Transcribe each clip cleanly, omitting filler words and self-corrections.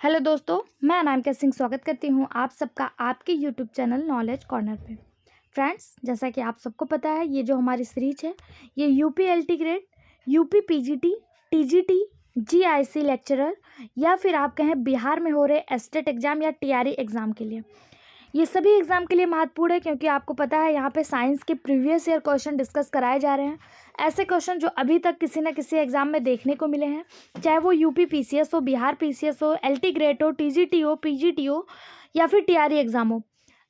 Hello दोस्तों, मैं अनामिका सिंह स्वागत करती हूँ आप सबका आपके यूट्यूब चैनल नॉलेज कॉर्नर पे। फ्रेंड्स, जैसा कि आप सबको पता है, ये जो हमारी सीरीज है ये UP LT grade, UP PGT, TGT, GIC lecturer या फिर आप कहें बिहार में हो रहे एस्टेट एग्ज़ाम या टीआरई एग्ज़ाम के लिए, ये सभी एग्ज़ाम के लिए महत्वपूर्ण है। क्योंकि आपको पता है यहाँ पे साइंस के प्रीवियस ईयर क्वेश्चन डिस्कस कराए जा रहे हैं। ऐसे क्वेश्चन जो अभी तक किसी न किसी एग्ज़ाम में देखने को मिले हैं, चाहे वो यूपी पीसीएस हो, बिहार पीसीएस हो, एलटी ग्रेड हो, टीजीटी हो, पीजीटी हो या फिर टीआरई एग्ज़ाम हो।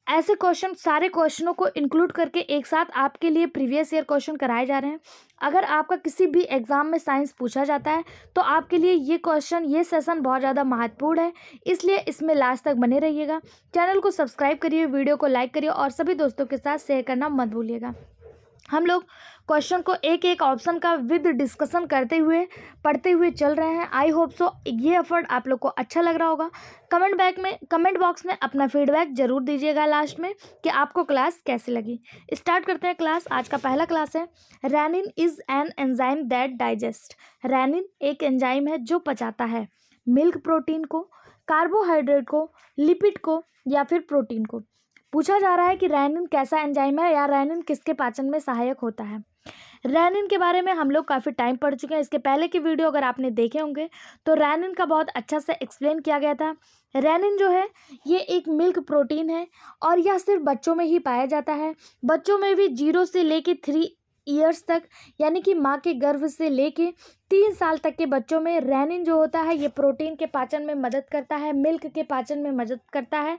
ऐसे क्वेश्चन, सारे क्वेश्चनों को इंक्लूड करके एक साथ आपके लिए प्रीवियस ईयर क्वेश्चन कराए जा रहे हैं। अगर आपका किसी भी एग्ज़ाम में साइंस पूछा जाता है तो आपके लिए ये क्वेश्चन, ये सेशन बहुत ज़्यादा महत्वपूर्ण है, इसलिए इसमें लास्ट तक बने रहिएगा। चैनल को सब्सक्राइब करिए, वीडियो को लाइक करिए और सभी दोस्तों के साथ शेयर करना मत भूलिएगा। हम लोग क्वेश्चन को एक एक ऑप्शन का विद डिस्कशन करते हुए पढ़ते हुए चल रहे हैं। आई होप सो ये एफर्ट आप लोग को अच्छा लग रहा होगा। कमेंट बॉक्स में अपना फीडबैक जरूर दीजिएगा लास्ट में कि आपको क्लास कैसी लगी। स्टार्ट करते हैं क्लास। आज का पहला क्लास है rennin is an enzyme that digest. Rennin एक एंजाइम है जो पचाता है मिल्क प्रोटीन को, कार्बोहाइड्रेट को, लिपिड को या फिर प्रोटीन को। पूछा जा रहा है कि रेनिन कैसा एंजाइम है या रेनिन किसके पाचन में सहायक होता है। रेनिन के बारे में हम लोग काफ़ी टाइम पढ़ चुके हैं। इसके पहले की वीडियो अगर आपने देखे होंगे तो रेनिन का बहुत अच्छा से एक्सप्लेन किया गया था। रेनिन जो है ये एक मिल्क प्रोटीन है और यह सिर्फ बच्चों में ही पाया जाता है। बच्चों में भी 0 से लेके 3 ईयर्स तक, यानी कि माँ के गर्भ से लेके 3 साल तक के बच्चों में रेनिन जो होता है ये प्रोटीन के पाचन में मदद करता है, मिल्क के पाचन में मदद करता है,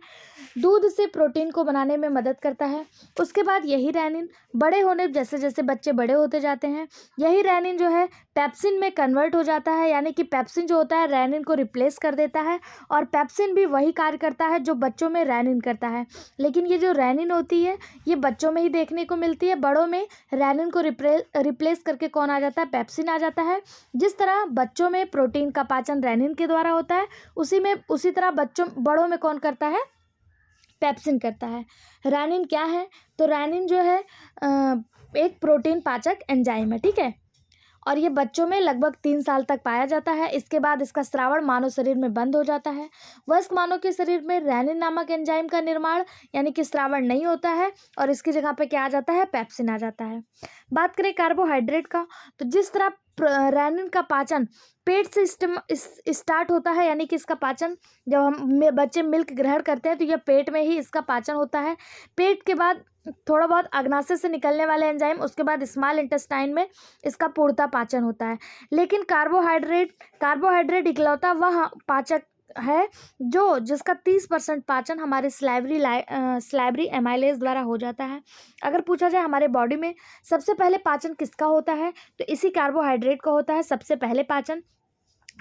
दूध से प्रोटीन को बनाने में मदद करता है। उसके बाद यही रेनिन बड़े होने, जैसे जैसे बच्चे बड़े होते जाते हैं, यही रेनिन जो है पेप्सिन में कन्वर्ट हो जाता है, यानी कि पेप्सिन जो होता है रेनिन को रिप्लेस कर देता है और पेप्सिन भी वही कार्य करता है जो बच्चों में रेनिन करता है। लेकिन ये जो रेनिन होती है ये बच्चों में ही देखने को मिलती है। बड़ों में रेनिन को रिप्लेस करके कौन आ जाता है? पेप्सिन आ जाता है। जिस तरह बच्चों में प्रोटीन का पाचन रेनिन के द्वारा होता है, उसी तरह बड़ों में कौन करता है? पेप्सिन करता है। रेनिन क्या है? तो रेनिन जो है एक प्रोटीन पाचक एंजाइम है, ठीक है। और ये बच्चों में लगभग 3 साल तक पाया जाता है। इसके बाद इसका स्रावण मानव शरीर में बंद हो जाता है। वयस्क मानव के शरीर में रेनिन नामक एंजाइम का निर्माण, यानी कि स्रावण नहीं होता है और इसकी जगह पे क्या आ जाता है? पेप्सिन आ जाता है। बात करें कार्बोहाइड्रेट का, तो जिस तरह रेनिन का पाचन पेट से स्टार्ट होता है, यानी कि इसका पाचन जब बच्चे मिल्क ग्रहण करते हैं तो यह पेट में ही इसका पाचन होता है। पेट के बाद थोड़ा बहुत अग्नाशय से निकलने वाले एंजाइम, उसके बाद स्मॉल इंटेस्टाइन में इसका पूर्णतः पाचन होता है। लेकिन कार्बोहाइड्रेट इकलौता वह पाचक है जिसका 30% पाचन हमारे स्लाइवरी एमाइलेज द्वारा हो जाता है। अगर पूछा जाए हमारे बॉडी में सबसे पहले पाचन किसका होता है, तो इसी कार्बोहाइड्रेट का होता है सबसे पहले पाचन।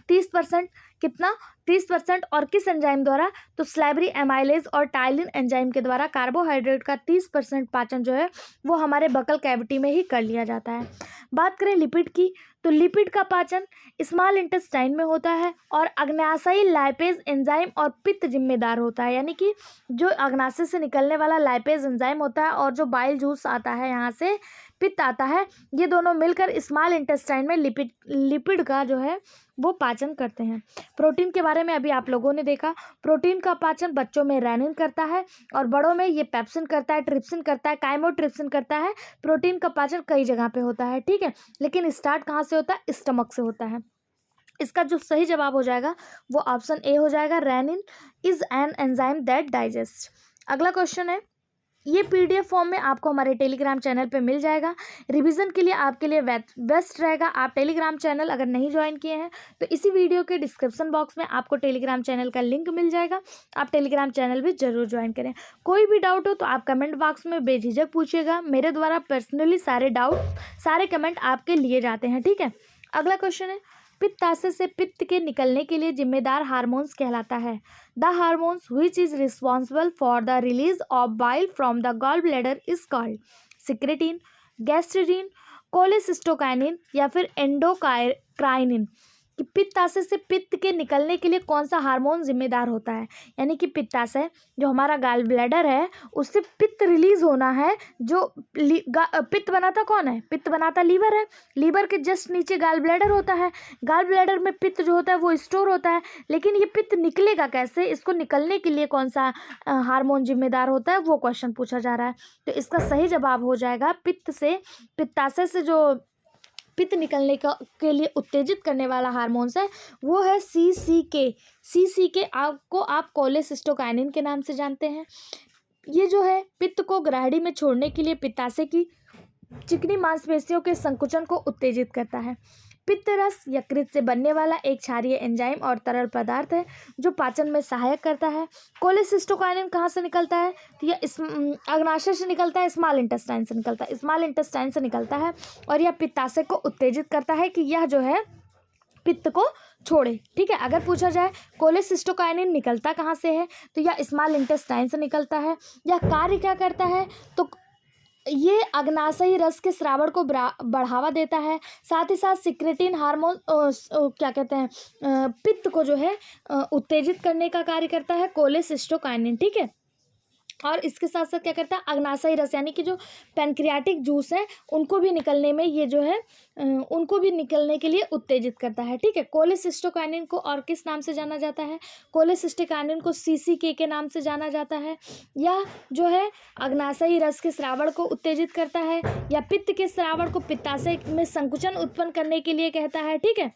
30%, कितना? 30%। और किस एंजाइम द्वारा? तो स्लाइवरी एमाइलेज और टाइलिन एंजाइम के द्वारा कार्बोहाइड्रेट का 30% पाचन जो है वो हमारे बकल कैविटी में ही कर लिया जाता है। बात करें लिपिड की, तो लिपिड का पाचन स्मॉल इंटेस्टाइन में होता है और अग्नाशयी लाइपेज एंजाइम और पित्त जिम्मेदार होता है, यानी कि जो अग्नाशय से निकलने वाला लाइपेज एंजाइम होता है और जो बाइल जूस आता है, यहाँ से पित्त आता है, ये दोनों मिलकर स्मॉल इंटेस्टाइन में लिपिड का जो है वो पाचन करते हैं। प्रोटीन के बारे में अभी आप लोगों ने देखा, प्रोटीन का पाचन बच्चों में रेनिन करता है और बड़ों में ये पेप्सिन करता है, ट्रिप्सिन करता है, काइमोट्रिप्सिन करता है। प्रोटीन का पाचन कई जगह पे होता है, ठीक है, लेकिन स्टार्ट कहाँ से होता है? स्टमक से होता है। इसका जो सही जवाब हो जाएगा वो ऑप्शन ए हो जाएगा, rennin is an enzyme that digest. अगला क्वेश्चन है, ये पीडीएफ फॉर्म में आपको हमारे टेलीग्राम चैनल पे मिल जाएगा। रिवीजन के लिए आपके लिए बेस्ट रहेगा। आप टेलीग्राम चैनल अगर नहीं ज्वाइन किए हैं तो इसी वीडियो के डिस्क्रिप्शन बॉक्स में आपको टेलीग्राम चैनल का लिंक मिल जाएगा। आप टेलीग्राम चैनल भी जरूर ज्वाइन करें। कोई भी डाउट हो तो आप कमेंट बॉक्स में बेझिझक पूछिएगा। मेरे द्वारा पर्सनली सारे कमेंट आपके लिए जाते हैं, ठीक है। अगला क्वेश्चन है, पित्ताशय से पित्त के निकलने के लिए जिम्मेदार हार्मोन्स कहलाता है। The hormones which is responsible for the release of bile from the gall bladder is called secretin, gastrin, cholecystokinin या फिर एंडोक्राइनिन। कि पित्ताशय से पित्त के निकलने के लिए कौन सा हार्मोन जिम्मेदार होता है। यानी कि पित्ताशय जो हमारा गाल ब्लैडर है उससे पित्त रिलीज होना है। जो पित्त बनाता कौन है? पित्त बनाता लीवर है। लीवर के जस्ट नीचे गाल ब्लैडर होता है। गाल ब्लैडर में पित्त जो होता है वो स्टोर होता है। लेकिन ये पित्त निकलेगा कैसे, इसको निकलने के लिए कौन सा हार्मोन जिम्मेदार होता है, वो क्वेश्चन पूछा जा रहा है। तो इसका सही जवाब हो जाएगा पित्ताशय से जो पित्त निकलने के लिए उत्तेजित करने वाला हार्मोन्स है वो है CCK। आपको आप कोलेसिस्टोकाइनिन के नाम से जानते हैं। ये जो है पित्त को ग्रहणी में छोड़ने के लिए पित्ताशय की चिकनी मांसपेशियों के संकुचन को उत्तेजित करता है। पित्त रस यकृत से बनने वाला एक क्षारीय एंजाइम और तरल पदार्थ है जो पाचन में सहायक करता है। कोलेसिस्टोकाइनिन कहाँ से निकलता है? तो यह अग्नाशय से निकलता है, स्मॉल इंटेस्टाइन से निकलता है, स्मॉल इंटेस्टाइन से निकलता है और यह पित्ताशय को उत्तेजित करता है कि यह जो है पित्त को छोड़े। ठीक है, अगर पूछा जाए कोलेसिस्टोकाइनिन निकलता कहाँ से है तो यह स्मॉल इंटेस्टाइन से निकलता है। यह कार्य क्या करता है? तो ये अग्नाशयी रस के स्रावण को बढ़ावा देता है। साथ ही साथ सिक्रेटिन हार्मोन क्या कहते हैं, पित्त को जो है उत्तेजित करने का कार्य करता है कोलेसिस्टोकाइनिन। ठीक है, और इसके साथ साथ क्या करता है, अग्नाशयी रस यानी कि जो पैनक्रियाटिक जूस है उनको भी निकलने में ये जो है उनको भी निकलने के लिए उत्तेजित करता है। ठीक है, कोलेसिस्टोकाइनिन को और किस नाम से जाना जाता है? कोलेसिस्टोकाइनिन को CCK के नाम से जाना जाता है। यह जो है अग्नाशयी रस के स्रावण को उत्तेजित करता है या पित्त के स्रावण को पित्ताशय में संकुचन उत्पन्न करने के लिए कहता है। ठीक है,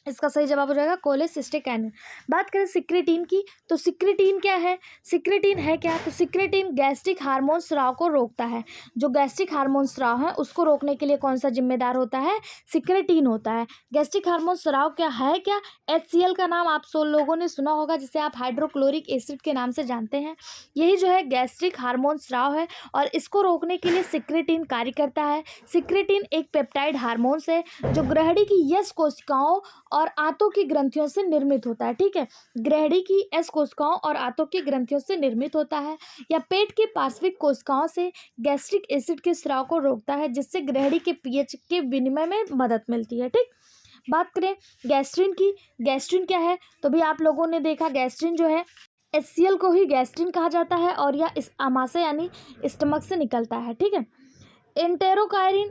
इसका सही जवाब हो जाएगा कोलेसिस्टोकाइनिन। बात करें सिक्रेटिन की, तो सिक्रेटिन क्या है? सिक्रेटिन है क्या? तो सिक्रेटिन गैस्ट्रिक हार्मोन स्राव को रोकता है। जो गैस्ट्रिक हार्मोन स्राव है उसको रोकने के लिए कौन सा जिम्मेदार होता है? सिक्रेटिन होता है। गैस्ट्रिक हार्मोन स्राव क्या है? क्या HCl का नाम आप सब लोगों ने सुना होगा, जिसे आप हाइड्रोक्लोरिक एसिड के नाम से जानते हैं। यही जो है गैस्ट्रिक हार्मोन स्राव है और इसको रोकने के लिए सिक्रेटिन कार्य करता है। सिक्रेटिन एक पेप्टाइड हार्मोन्स है जो ग्रहणी की यश कोशिकाओं और आंतों की ग्रंथियों से निर्मित होता है। ठीक है, ग्रहणी की यश कोशिकाओं और आंतों की ग्रंथियों से निर्मित होता है या पेट की पार्श्विक कोशिकाओं से गैस्ट्रिक एसिड के स्राव को रोकता है, जिससे ग्रहणी के pH के विनिमय में मदद मिलती है। ठीक, बात करें गैस्ट्रिन की, गैस्ट्रिन क्या है? तो भी आप लोगों ने देखा गैस्ट्रिन जो है HCl को ही गैस्ट्रिन कहा जाता है और यह इस आमाशय यानी स्टमक से निकलता है। ठीक है, एंटेरोक्राइनिन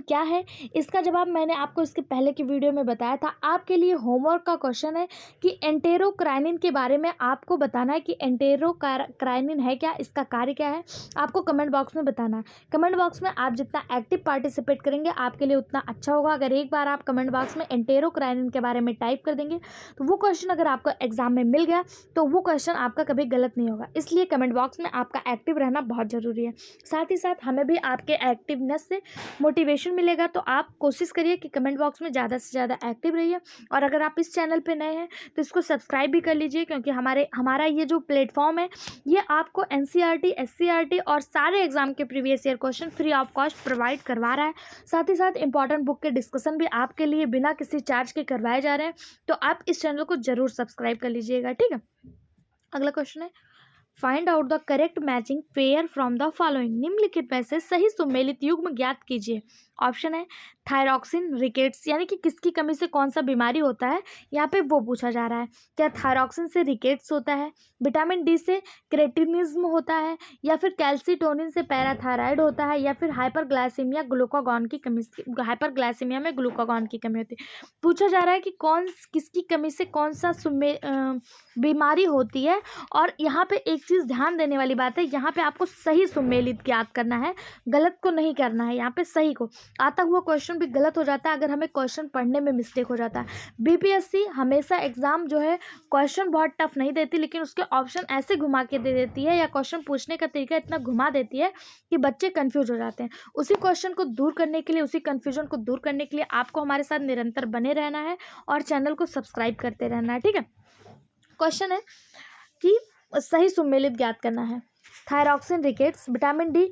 क्या है? इसका जवाब मैंने आपको इसके पहले की वीडियो में बताया था। आपके लिए होमवर्क का क्वेश्चन है कि एंटेरोक्राइनिन के बारे में आपको बताना है कि एंटेरोक्राइनिन है क्या, इसका कार्य क्या है, आपको कमेंट बॉक्स में बताना है। कमेंट बॉक्स में आप जितना एक्टिव पार्टिसिपेट करेंगे आपके लिए उतना अच्छा होगा। अगर एक बार आप कमेंट बॉक्स में एंटेरोक्राइनिन के बारे में टाइप कर देंगे तो वो क्वेश्चन अगर आपको एग्जाम में मिल गया तो वो क्वेश्चन आपका कभी गलत नहीं होगा। इसलिए कमेंट बॉक्स में आपका एक्टिव रहना बहुत ज़रूरी है। साथ ही साथ हमें भी आपके एक्टिवनेस से मोटिवेशन मिलेगा, तो आप कोशिश करिए कि कमेंट बॉक्स में ज़्यादा से ज़्यादा एक्टिव रहिए। और अगर आप इस चैनल पे नए हैं तो इसको सब्सक्राइब भी कर लीजिए, क्योंकि हमारा ये जो प्लेटफॉर्म है ये आपको NCERT SCERT और सारे एग्जाम के previous year question free of cost provide करवा रहा है। साथ ही साथ इंपॉर्टेंट बुक के डिस्कशन भी आपके लिए बिना किसी चार्ज के करवाए जा रहे हैं, तो आप इस चैनल को जरूर सब्सक्राइब कर लीजिएगा। ठीक है, अगला क्वेश्चन है, find out the correct matching pair from the following. निम्नलिखित में से सही सुमेलित युग्म ज्ञात कीजिए। ऑप्शन है थायरॉक्सिन रिकेट्स, यानी कि किसकी कमी से कौन सा बीमारी होता है, यहाँ पे वो पूछा जा रहा है। क्या थायरॉक्सिन से रिकेट्स होता है, विटामिन डी से क्रेटिनिज्म होता है, या फिर कैल्सिटोनिन से पैराथायराइड होता है, या फिर हाइपरग्लाइसीमिया ग्लूकागॉन की कमी, हाइपरग्लाइसीमिया में ग्लूकागॉन की कमी होती है। पूछा जा रहा है कि किसकी कमी से कौन सा बीमारी होती है। और यहाँ पे एक चीज़ ध्यान देने वाली बात है, यहाँ पे आपको सही सुमेलित ज्ञात करना है, गलत को नहीं करना है। यहाँ पे सही को, आता हुआ क्वेश्चन भी गलत हो जाता है अगर हमें क्वेश्चन पढ़ने में मिस्टेक हो जाता है। BPSC हमेशा एग्जाम जो है क्वेश्चन बहुत टफ नहीं देती, लेकिन उसके ऑप्शन ऐसे घुमा के दे देती है या क्वेश्चन पूछने का तरीका इतना घुमा देती है कि बच्चे कंफ्यूज हो जाते हैं। उसी क्वेश्चन को दूर करने के लिए, उसी कंफ्यूजन को दूर करने के लिए आपको हमारे साथ निरंतर बने रहना है और चैनल को सब्सक्राइब करते रहना है। ठीक है, क्वेश्चन है कि सही सुमेलित ज्ञात करना है। Thyroxine rickets, vitamin D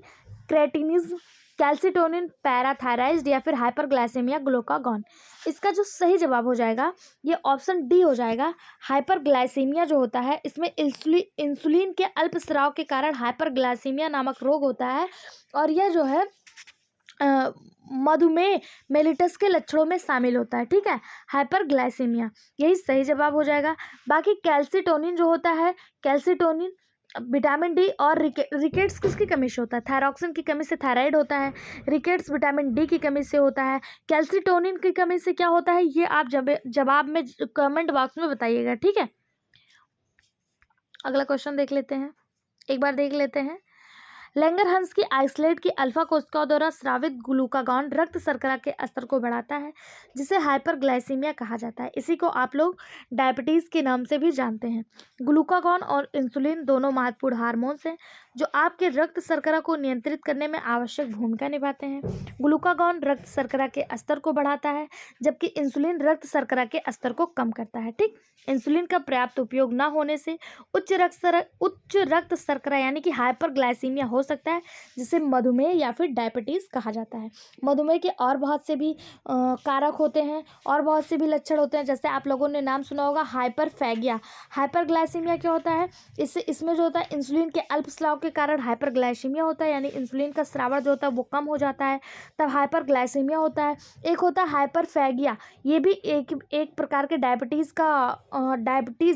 cretinism, calcitonin parathyroid, या फिर हाइपरग्लाइसेमिया ग्लूकागॉन। इसका जो सही जवाब हो जाएगा ये ऑप्शन डी हो जाएगा। हाइपरग्लाइसेमिया जो होता है इसमें इंसुलिन के अल्प स्राव के कारण हाइपरग्लाइसेमिया नामक रोग होता है और यह जो है मधुमेह मेलिटस के लक्षणों में शामिल होता है। ठीक है, हाइपरग्लाइसीमिया यही सही जवाब हो जाएगा। बाकी कैल्सिटोनिन जो होता है, कैल्सिटोनिन विटामिन डी और रिकेट्स किसकी कमी से होता है? थायरॉक्सिन की कमी से थायराइड होता है। रिकेट्स विटामिन डी की कमी से होता है। कैल्सिटोनिन की कमी से क्या होता है, ये आप जवाब में कमेंट बॉक्स में बताइएगा। ठीक है, अगला क्वेश्चन देख लेते हैं, एक बार देख लेते हैं। लैंगरहंस की आइसलेट की अल्फा कोशिकाओं द्वारा स्रावित ग्लूकागॉन रक्त शर्करा के स्तर को बढ़ाता है, जिसे हाइपरग्लाइसीमिया कहा जाता है। इसी को आप लोग डायबिटीज़ के नाम से भी जानते हैं। ग्लूकागॉन और इंसुलिन दोनों महत्वपूर्ण हार्मोन्स हैं जो आपके रक्त शर्करा को नियंत्रित करने में आवश्यक भूमिका निभाते हैं। ग्लूकागॉन रक्त शर्करा के स्तर को बढ़ाता है, जबकि इंसुलिन रक्त शर्करा के स्तर को कम करता है। ठीक, इंसुलिन का पर्याप्त उपयोग न होने से उच्च रक्त शर्करा यानी कि हाइपरग्लाइसीमिया हो सकता है, जिसे मधुमेह या फिर डायबिटीज़ कहा जाता है। मधुमेह के और बहुत से भी कारक होते हैं और बहुत से भी लक्षण होते हैं, जैसे आप लोगों ने नाम सुना होगा हाइपरफेगिया। हाइपरग्लाइसीमिया क्या होता है, इसमें जो होता है इंसुलिन के अल्प स्राव के कारण हाइपरग्लाइसीमिया होता है, यानी इंसुलिन का स्राव जो होता है वो कम हो जाता है, तब हाइपरग्लाइसीमिया होता है। एक होता है हाइपरफेगिया, ये भी एक प्रकार के डायबिटीज़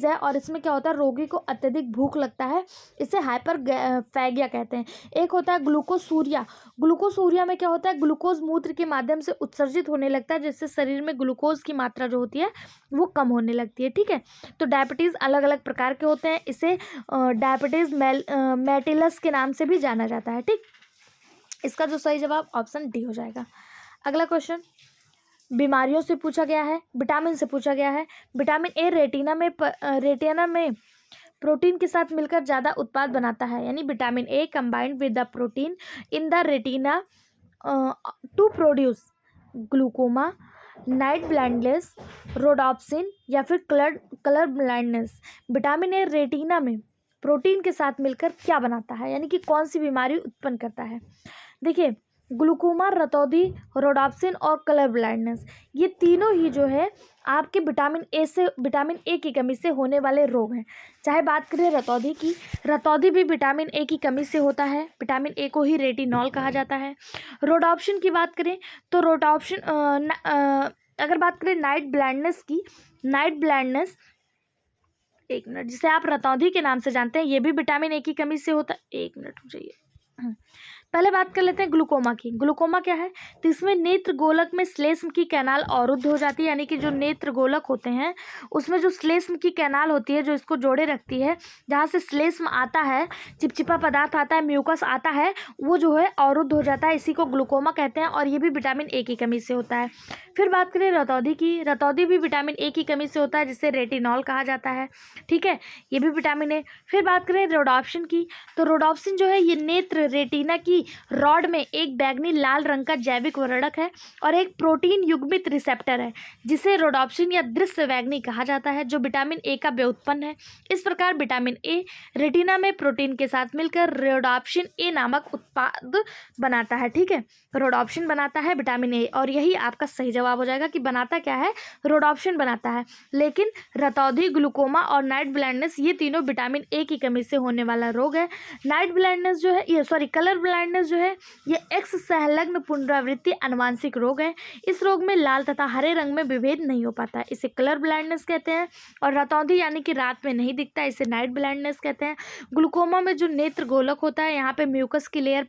है, और इसमें क्या होता है, रोगी को अत्यधिक भूख लगता है, इसे हाइपरफेगिया कहते हैं। एक होता है ग्लूकोसूरिया। ग्लूकोसूरिया में क्या होता है, ग्लूकोज मूत्र के माध्यम से उत्सर्जित होने लगता है, जिससे शरीर में ग्लूकोज की मात्रा जो होती है वो कम होने लगती है। ठीक है, तो डायबिटीज़ अलग अलग प्रकार के होते हैं, इसे डायबिटीज़ मेलिटस के नाम से भी जाना जाता है। ठीक, इसका जो सही जवाब ऑप्शन डी हो जाएगा। अगला क्वेश्चन बीमारियों से पूछा गया है, विटामिन से पूछा गया है। विटामिन ए रेटिना में प्रोटीन के साथ मिलकर ज़्यादा उत्पाद बनाता है, यानी vitamin A combined with the protein in the retina to produce glaucoma, night blindness, rhodopsin या फिर colour blindness. Vitamin A retina में प्रोटीन के साथ मिलकर क्या बनाता है, यानी कि कौन सी बीमारी उत्पन्न करता है? देखिए, ग्लूकोमा, रतौंधी, रोडोप्सिन और कलर ब्लाइंडनेस, ये तीनों ही जो है आपके विटामिन ए की कमी से होने वाले रोग हैं। चाहे बात करें रतौंधी की, रतौंधी भी विटामिन ए की कमी से होता है, विटामिन ए को ही रेटिनॉल कहा जाता है। रोडोप्सिन की बात करें तो अगर बात करें नाइट ब्लाइंडनेस, एक मिनट, जिसे आप रतौंधी के नाम से जानते हैं, ये भी विटामिन ए की कमी से होता है। एक मिनट हो जाइए, पहले बात कर लेते हैं ग्लूकोमा की। ग्लूकोमा क्या है, तो इसमें नेत्र गोलक में श्लेष्म की कैनाल अवरुद्ध हो जाती है, यानी कि जो नेत्र गोलक होते हैं उसमें जो श्लेष्म की कैनाल होती है जो इसको जोड़े रखती है, जहाँ से श्लेष्म आता है, चिपचिपा पदार्थ आता है, म्यूकस आता है, वो जो है अवरुद्ध हो जाता है, इसी को ग्लूकोमा कहते हैं, और ये भी विटामिन ए की कमी से होता है। फिर बात करें रतौंधी की, रतौंधी भी विटामिन ए की कमी से होता है, जिसे रेटिनॉल कहा जाता है। ठीक है, ये भी विटामिन ए। फिर बात करें रोडोप्सिन की, तो रोडोप्सिन जो है ये नेत्र रेटिना की रॉड में एक बैगनी लाल रंग का जैविक वर्णक है और एक प्रोटीन युग्मित रिसेप्टर है, जिसे रोडोप्सिन या दृश्य बैगनी कहा जाता है, जो विटामिन ए का व्युत्पन्न है। इस प्रकार विटामिन ए रेटिना में प्रोटीन के साथ मिलकर रोडोप्सिन ए नामक उत्पाद बनाता है। ठीक है, रोडोप्सिन बनाता है विटामिन ए, और यही आपका सही जवाब हो जाएगा कि बनाता क्या है, रोडोप्सिन बनाता है। लेकिन रतौंधी, ग्लूकोमा और नाइट ब्लाइंडनेस ये तीनों विटामिन ए की कमी से होने वाला रोग है। नाइट ब्लाइंडनेस जो है, कलर ब्लाइंडनेस जो है, ये एक्स संलग्न पुनरावृत्ति आनुवांशिक रोग है। इस रोग में लाल तथा हरे रंग में विभेद नहीं हो पाता है, इसे कलर ब्लाइंडनेस कहते हैं। और रतौंधी यानी कि रात में नहीं दिखता, इसे नाइट ब्लाइंडनेस कहते हैं। ग्लूकोमा में जो नेत्र गोलक होता है, यहाँ पे म्यूकस की लेयर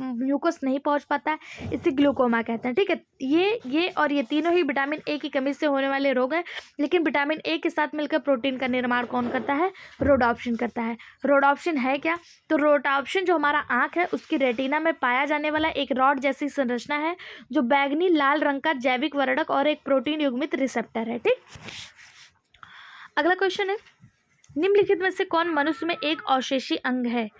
म्यूकस नहीं पहुंच पाता है, इसे ग्लूकोमा कहते हैं। ठीक है, ये और ये तीनों ही विटामिन ए की कमी से होने वाले रोग हैं। लेकिन विटामिन ए के साथ मिलकर प्रोटीन का निर्माण कौन करता है, रोडोप्सिन करता है। रोडोप्सिन है क्या, तो रोडोप्सिन जो हमारा आँख है उसकी रेटिना में पाया जाने वाला एक रॉड जैसी संरचना है, जो बैगनी लाल रंग का जैविक वर्णक और एक प्रोटीन युग्मित रिसेप्टर है। ठीक, अगला क्वेश्चन है, निम्नलिखित में से कौन मनुष्य में एक अवशेषी अंग है?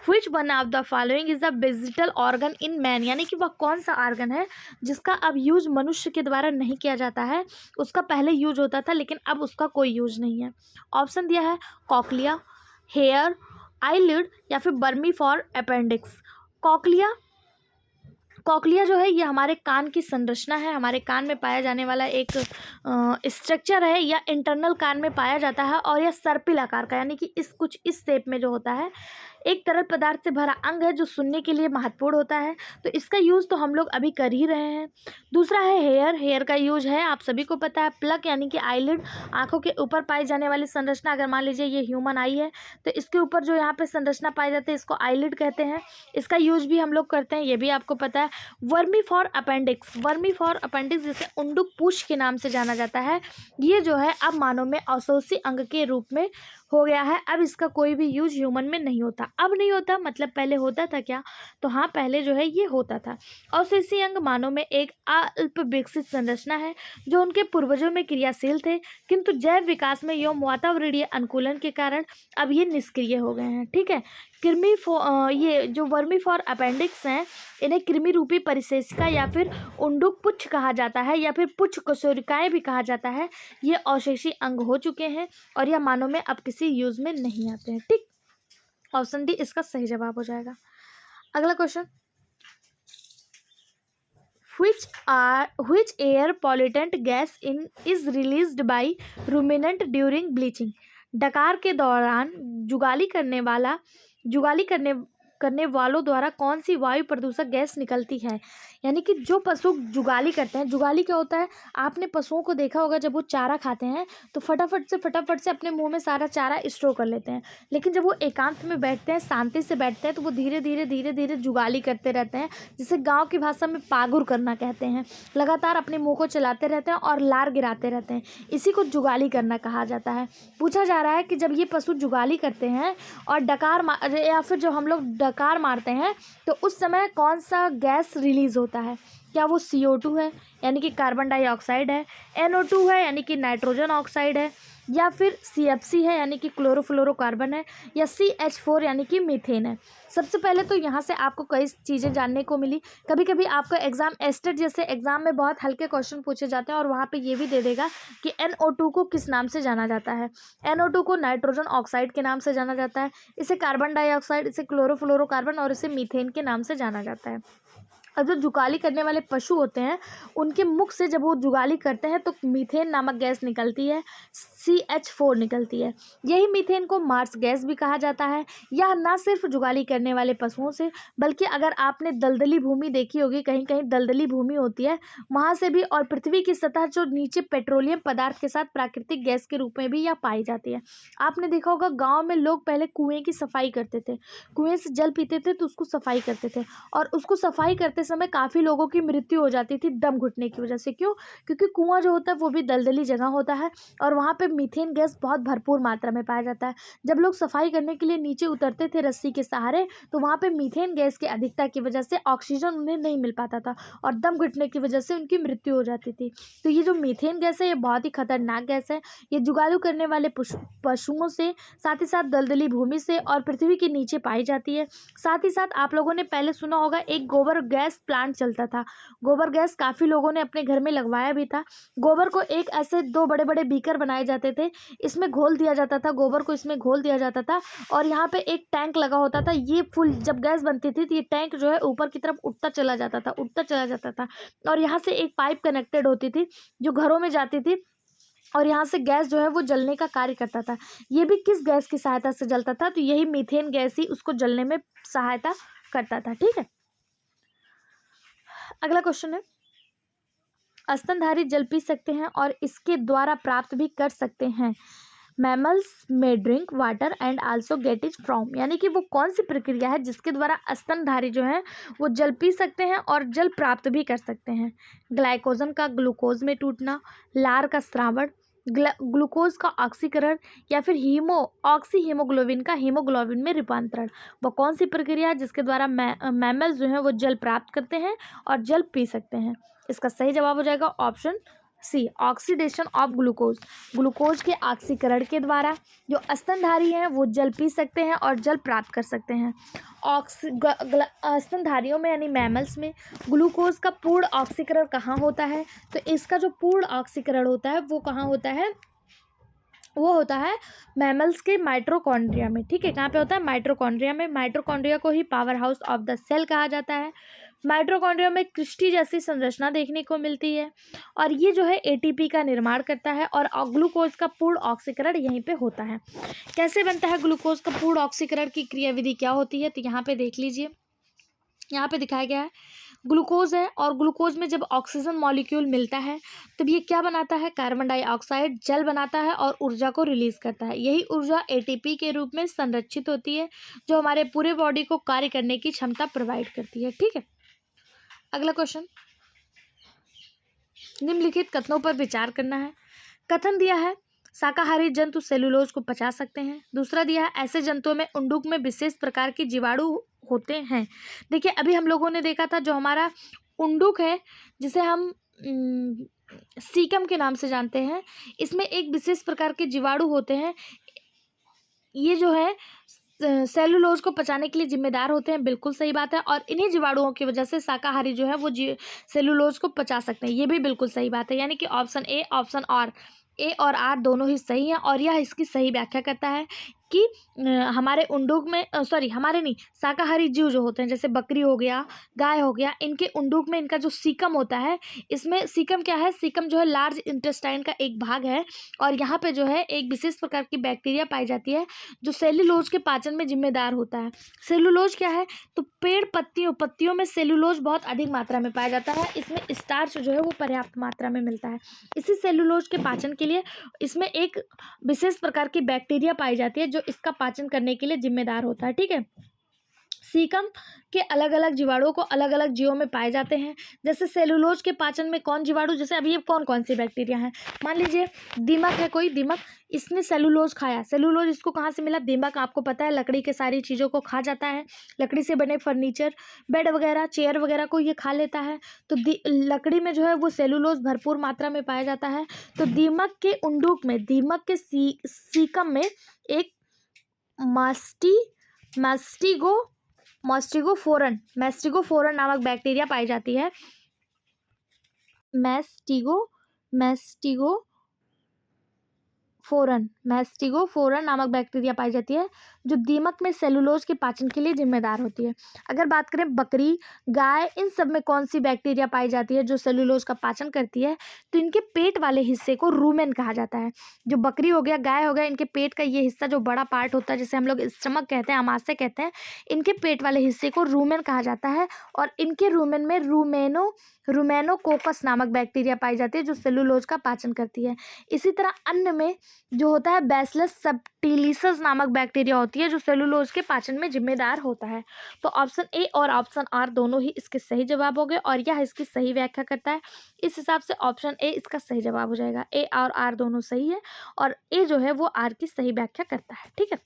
Which one of the following is a vegetal organ in man? यानी कि वह कौन सा ऑर्गन है जिसका अब यूज मनुष्य के द्वारा नहीं किया जाता है, उसका पहले यूज होता था लेकिन अब उसका कोई यूज नहीं है। ऑप्शन दिया है कॉकलिया, हेयर, आईलिड या फिर बर्मी फॉर अपेंडिक्स। कॉकलिया जो है ये हमारे कान की संरचना है, हमारे कान में पाया जाने वाला एक स्ट्रक्चर है, या इंटरनल कान में पाया जाता है, और यह सर्पिल आकार का, यानी कि इस शेप में जो होता है, एक तरल पदार्थ से भरा अंग है जो सुनने के लिए महत्वपूर्ण होता है, तो इसका यूज़ तो हम लोग अभी कर ही रहे हैं। दूसरा है हेयर। हेयर का यूज है आप सभी को पता है, प्लक यानी कि आईलिड, आंखों के ऊपर पाई जाने वाली संरचना। अगर मान लीजिए ये ह्यूमन आई है तो इसके ऊपर जो यहाँ पे संरचना पाई जाती है इसको आईलिड कहते हैं। इसका यूज भी हम लोग करते हैं, ये भी आपको पता है। Vermi for appendix. Vermi for appendix जिसे उंडुक पूछ के नाम से जाना जाता है, ये जो है अब मानव में अवशोषी अंग के रूप में हो गया है। अब इसका कोई भी यूज ह्यूमन में नहीं होता। अब नहीं होता मतलब पहले होता था क्या? तो हाँ, पहले जो है ये होता था। अवशेषी अंग मानव में एक अल्प विकसित संरचना है जो उनके पूर्वजों में क्रियाशील थे, किंतु जैव विकास में एवं वातावरणीय अनुकूलन के कारण अब ये निष्क्रिय हो गए हैं। ठीक है। ये जो वर्मी फॉर अपेंडिक्स हैं, इन्हें कृमि रूपी परिशेषिका या फिर उंडुक पुच्छ कहा जाता है, या फिर पुच्छ कोशिकाएं भी कहा जाता है। ये अवशेषी अंग हो चुके हैं और यह मानव में अब किसी यूज में नहीं आते हैं। ठीक, ऑप्शन डी इसका सही जवाब हो जाएगा। अगला question, which air pollutant gas is released by ruminant during bleaching? डकार के दौरान जुगाली करने वालों द्वारा कौन सी वायु प्रदूषक गैस निकलती है? यानी कि जो पशु जुगाली करते हैं, जुगाली क्या होता है? आपने पशुओं को देखा होगा जब वो चारा खाते हैं तो फटाफट से अपने मुंह में सारा चारा स्टोर कर लेते हैं, लेकिन जब वो एकांत में बैठते हैं, शांति से बैठते हैं, तो वो धीरे धीरे जुगाली करते रहते हैं, जिसे गाँव की भाषा में पागुर करना कहते हैं। लगातार अपने मुँह को चलाते रहते हैं और लार गिराते रहते हैं, इसी को जुगाली करना कहा जाता है। पूछा जा रहा है कि जब ये पशु जुगाली करते हैं और या फिर जो हम लोग डकार मारते हैं तो उस समय कौन सा गैस रिलीज होता है? क्या वो CO2 है यानी कि कार्बन डाइऑक्साइड है, NO2 है यानी कि नाइट्रोजन ऑक्साइड है, या फिर CFC है यानी कि क्लोरोफ्लोरोकार्बन है, या CH4 यानी कि मीथेन है? सबसे पहले तो यहाँ से आपको कई चीज़ें जानने को मिली। कभी कभी आपका एग्जाम एस्टेट जैसे एग्जाम में बहुत हल्के क्वेश्चन पूछे जाते हैं और वहाँ पे ये भी दे देगा कि NO2 को किस नाम से जाना जाता है। NO2 को नाइट्रोजन ऑक्साइड के नाम से जाना जाता है, इसे कार्बन डाइऑक्साइड, इसे क्लोरोफ्लोरोकार्बन और इसे मीथेन के नाम से जाना जाता है। अब जो जुगाली करने वाले पशु होते हैं उनके मुख से जब वो जुगाली करते हैं तो मीथेन नामक गैस निकलती है, CH4 निकलती है। यही मीथेन को मार्स गैस भी कहा जाता है। यह ना सिर्फ जुगाली करने वाले पशुओं से, बल्कि अगर आपने दलदली भूमि देखी होगी, कहीं कहीं दलदली भूमि होती है, वहाँ से भी, और पृथ्वी की सतह जो नीचे पेट्रोलियम पदार्थ के साथ प्राकृतिक गैस के रूप में भी यह पाई जाती है। आपने देखा होगा गाँव में लोग पहले कुएँ की सफाई करते थे, कुएँ से जल पीते थे तो उसको सफाई करते थे, और उसको सफाई करते समय काफ़ी लोगों की मृत्यु हो जाती थी दम घुटने की वजह से। क्यों? क्योंकि कुआं जो होता है वो भी दलदली जगह होता है और वहाँ पे मीथेन गैस बहुत भरपूर मात्रा में पाया जाता है। जब लोग सफाई करने के लिए नीचे उतरते थे रस्सी के सहारे, तो वहाँ पे मीथेन गैस की अधिकता की वजह से ऑक्सीजन उन्हें नहीं मिल पाता था और दम घुटने की वजह से उनकी मृत्यु हो जाती थी। तो ये जो मीथेन गैस है ये बहुत ही खतरनाक गैस है। ये जुगाली करने वाले पशुओं से, साथ ही साथ दलदली भूमि से और पृथ्वी के नीचे पाई जाती है। साथ ही साथ आप लोगों ने पहले सुना होगा एक गोबर गैस प्लांट चलता था। गोबर गैस काफ़ी लोगों ने अपने घर में लगवाया भी था। गोबर को एक ऐसे 2 बड़े बड़े बीकर बनाए जाते थे, इसमें घोल दिया जाता था, गोबर को इसमें घोल दिया जाता था और यहाँ पे एक टैंक लगा होता था। ये फुल जब गैस बनती थी तो ये टैंक जो है ऊपर की तरफ उठता चला जाता था और यहाँ से एक पाइप कनेक्टेड होती थी जो घरों में जाती थी और यहाँ से गैस जो है वो जलने का कार्य करता था। ये भी किस गैस की सहायता से जलता था? तो यही मीथेन गैस ही उसको जलने में सहायता करता था। ठीक है। अगला क्वेश्चन है, स्तनधारी जल पी सकते हैं और इसके द्वारा प्राप्त भी कर सकते हैं। मैमल्स में drink water and also get it from, यानी कि वो कौन सी प्रक्रिया है जिसके द्वारा स्तनधारी जो है वो जल पी सकते हैं और जल प्राप्त भी कर सकते हैं? ग्लाइकोजन का ग्लूकोज में टूटना, लार का स्रावण, ग्लूकोज का ऑक्सीकरण, या फिर ऑक्सी हीमोग्लोबिन का हीमोग्लोबिन में रूपांतरण। वो कौन सी प्रक्रिया है जिसके द्वारा मैमल्स जो है वो जल प्राप्त करते हैं और जल पी सकते हैं? इसका सही जवाब हो जाएगा option C, oxidation of glucose. Glucose के ऑक्सीकरण के द्वारा जो स्तनधारी हैं वो जल पी सकते हैं और जल प्राप्त कर सकते हैं। स्तनधारियों में यानी मैमल्स में ग्लूकोज का पूर्ण ऑक्सीकरण कहाँ होता है? तो इसका जो पूर्ण ऑक्सीकरण होता है वो कहाँ होता है? वो होता है मैमल्स के माइटोकॉन्ड्रिया में। ठीक है, कहाँ पे होता है? माइटोकॉन्ड्रिया में। माइटोकॉन्ड्रिया को ही power house of the cell कहा जाता है। माइटोकॉन्ड्रिया में क्रिस्टी जैसी संरचना देखने को मिलती है और ये जो है एटीपी का निर्माण करता है और ग्लूकोज का पूर्ण ऑक्सीकरण यहीं पे होता है। कैसे बनता है ग्लूकोज का पूर्ण ऑक्सीकरण की क्रियाविधि क्या होती है, तो यहाँ पे देख लीजिए, यहाँ पे दिखाया गया है ग्लूकोज है और ग्लूकोज में जब ऑक्सीजन मॉलिक्यूल मिलता है तब ये क्या बनाता है, कार्बन डाइऑक्साइड जल बनाता है और ऊर्जा को रिलीज करता है। यही ऊर्जा एटीपी के रूप में संरक्षित होती है जो हमारे पूरे बॉडी को कार्य करने की क्षमता प्रोवाइड करती है। ठीक है, अगला क्वेश्चन, निम्नलिखित कथनों पर विचार करना है। कथन दिया है शाकाहारी जंतु सेलुलोज को पचा सकते हैं। दूसरा दिया है ऐसे जंतुओं में उंडुक में विशेष प्रकार के जीवाणु होते हैं। देखिए अभी हम लोगों ने देखा था जो हमारा उंडुक है जिसे हम सीकम के नाम से जानते हैं, इसमें एक विशेष प्रकार के जीवाणु होते हैं। ये जो है सेलुलोज को पचाने के लिए जिम्मेदार होते हैं। बिल्कुल सही बात है, और इन्हीं जीवाणुओं की वजह से शाकाहारी जो है वो सेलुलोज को पचा सकते हैं। ये भी बिल्कुल सही बात है, यानी कि ऑप्शन ए, ऑप्शन ए और आर दोनों ही सही हैं और यह इसकी सही व्याख्या करता है कि हमारे उंडुक में हमारे नहीं, शाकाहारी जीव जो होते हैं जैसे बकरी हो गया, गाय हो गया, इनके उंडुक में इनका जो सीकम होता है, इसमें सीकम क्या है, सीकम जो है लार्ज इंटेस्टाइन का एक भाग है और यहाँ पे जो है एक विशेष प्रकार की बैक्टीरिया पाई जाती है जो सेलुलोज के पाचन में जिम्मेदार होता है। सेलुलोज क्या है, तो पेड़ पत्तियों में सेलुलोज बहुत अधिक मात्रा में पाया जाता है। इसमें स्टार्च जो है वो पर्याप्त मात्रा में मिलता है। इसी सेलुलोज के पाचन के लिए इसमें एक विशेष प्रकार की बैक्टीरिया पाई जाती है जो इसका पाचन करने के लिए जिम्मेदार होता है। ठीक है, सीकम के अलग अलग जीवाणुओं को अलग अलग जीवों में पाए जाते हैं। जैसे सेलुलोज के पाचन में कौन जीवाणु, जैसे अभी ये कौन कौन सी बैक्टीरिया हैं, मान लीजिए दीमक है, कोई दीमक, इसने सेलुलोज खाया। सेलुलोज इसको कहाँ से मिला, दीमक आपको पता है लकड़ी के सारी चीज़ों को खा जाता है, लकड़ी से बने फर्नीचर, बेड वगैरह, चेयर वगैरह को ये खा लेता है। तो लकड़ी में जो है वो सेलुलोज भरपूर मात्रा में पाया जाता है। तो दीमक के उंडुक में, दीमक के सीकम में एक मैस्टिगोफोरन नामक बैक्टीरिया पाई जाती है। मैस्टिगोफोरन नामक बैक्टीरिया पाई जाती है जो दीमक में सेलुलोज के पाचन के लिए जिम्मेदार होती है। अगर बात करें बकरी, गाय, इन सब में कौन सी बैक्टीरिया पाई जाती है जो सेलुलोज का पाचन करती है, तो इनके पेट वाले हिस्से को रूमेन कहा जाता है। जो बकरी हो गया, गाय हो गया, इनके पेट का ये हिस्सा जो बड़ा पार्ट होता है जिसे हम लोग स्टमक कहते हैं, आमाशय कहते हैं, इनके पेट वाले हिस्से को रूमेन कहा जाता है और इनके रूमेन में रूमेनोकोकस नामक बैक्टीरिया पाई जाती है जो सेलुलोज का पाचन करती है। इसी तरह अन्न में जो होता है बैसिलस सबटिलिस नामक बैक्टीरिया होती है जो सेलुलोज के पाचन में जिम्मेदार होता है। तो ऑप्शन ए और ऑप्शन आर दोनों ही इसके सही जवाब हो गए और यह इसकी सही व्याख्या करता है। इस हिसाब से ऑप्शन ए इसका सही जवाब हो जाएगा। ए और आर दोनों सही है और ए जो है वो आर की सही व्याख्या करता है। ठीक है,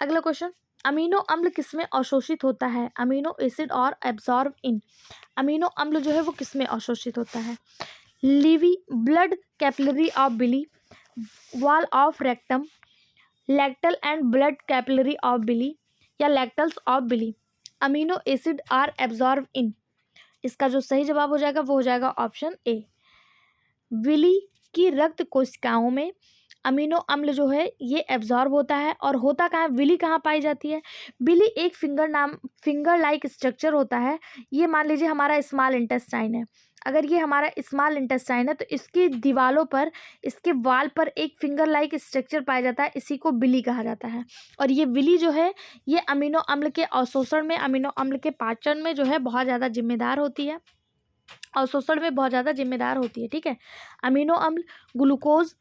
अगला क्वेश्चन, अमीनो अम्ल किसमें अवशोषित होता है, अमीनो एसिड और एब्जॉर्ब इन। अमीनो अम्ल जो है वो किसमें अवशोषित होता है, villi, blood capillary of villi, wall of rectum, lacteal and blood capillary of villi या lacteals of villi. Amino acid are absorb in, इसका जो सही जवाब हो जाएगा वो हो जाएगा ऑप्शन ए। बिली की रक्त कोशिकाओं में अमीनो अम्ल जो है ये एब्जॉर्ब होता है और होता कहाँ है, बिली कहाँ पाई जाती है, बिली एक फिंगर लाइक स्ट्रक्चर होता है। ये मान लीजिए हमारा स्मॉल इंटेस्टाइन है, अगर ये हमारा स्मॉल इंटेस्टाइन है तो इसकी दीवारों पर, इसके वाल पर एक फिंगर लाइक स्ट्रक्चर पाया जाता है, इसी को बिली कहा जाता है। और ये बिली जो है ये अमीनो अम्ल के अवशोषण में, अमीनो अम्ल के पाचन में जो है बहुत ज़्यादा जिम्मेदार होती है, अवशोषण में बहुत ज़्यादा जिम्मेदार होती है। ठीक है, अमीनो अम्ल, ग्लूकोज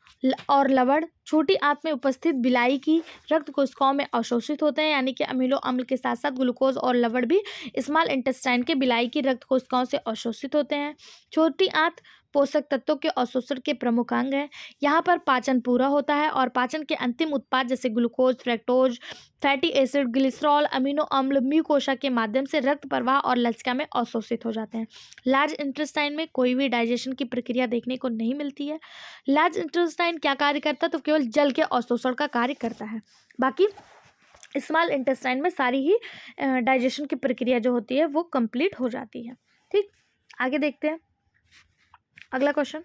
और लवण छोटी आंत में उपस्थित बिलाई की रक्त कोशिकाओं में अवशोषित होते हैं, यानी कि अमीनो अम्ल के साथ साथ ग्लूकोज और लवण भी स्मॉल इंटेस्टाइन के बिलाई की रक्त कोशिकाओं से अवशोषित होते हैं। छोटी आंत पोषक तत्वों के अवशोषण के प्रमुख अंग है। यहाँ पर पाचन पूरा होता है और पाचन के अंतिम उत्पाद जैसे glucose, fructose, fatty acid, glycerol, amino अम्ल म्यूकोशा के माध्यम से रक्त प्रवाह और लसिका में अवशोषित हो जाते हैं। लार्ज इंटेस्टाइन में कोई भी डाइजेशन की प्रक्रिया देखने को नहीं मिलती है। लार्ज इंटेस्टाइन क्या कार्य करता है, तो केवल जल के अवशोषण का कार्य करता है। बाकी स्मॉल इंटेस्टाइन में सारी ही डाइजेशन की प्रक्रिया जो होती है वो कंप्लीट हो जाती है। ठीक, आगे देखते हैं अगला क्वेश्चन,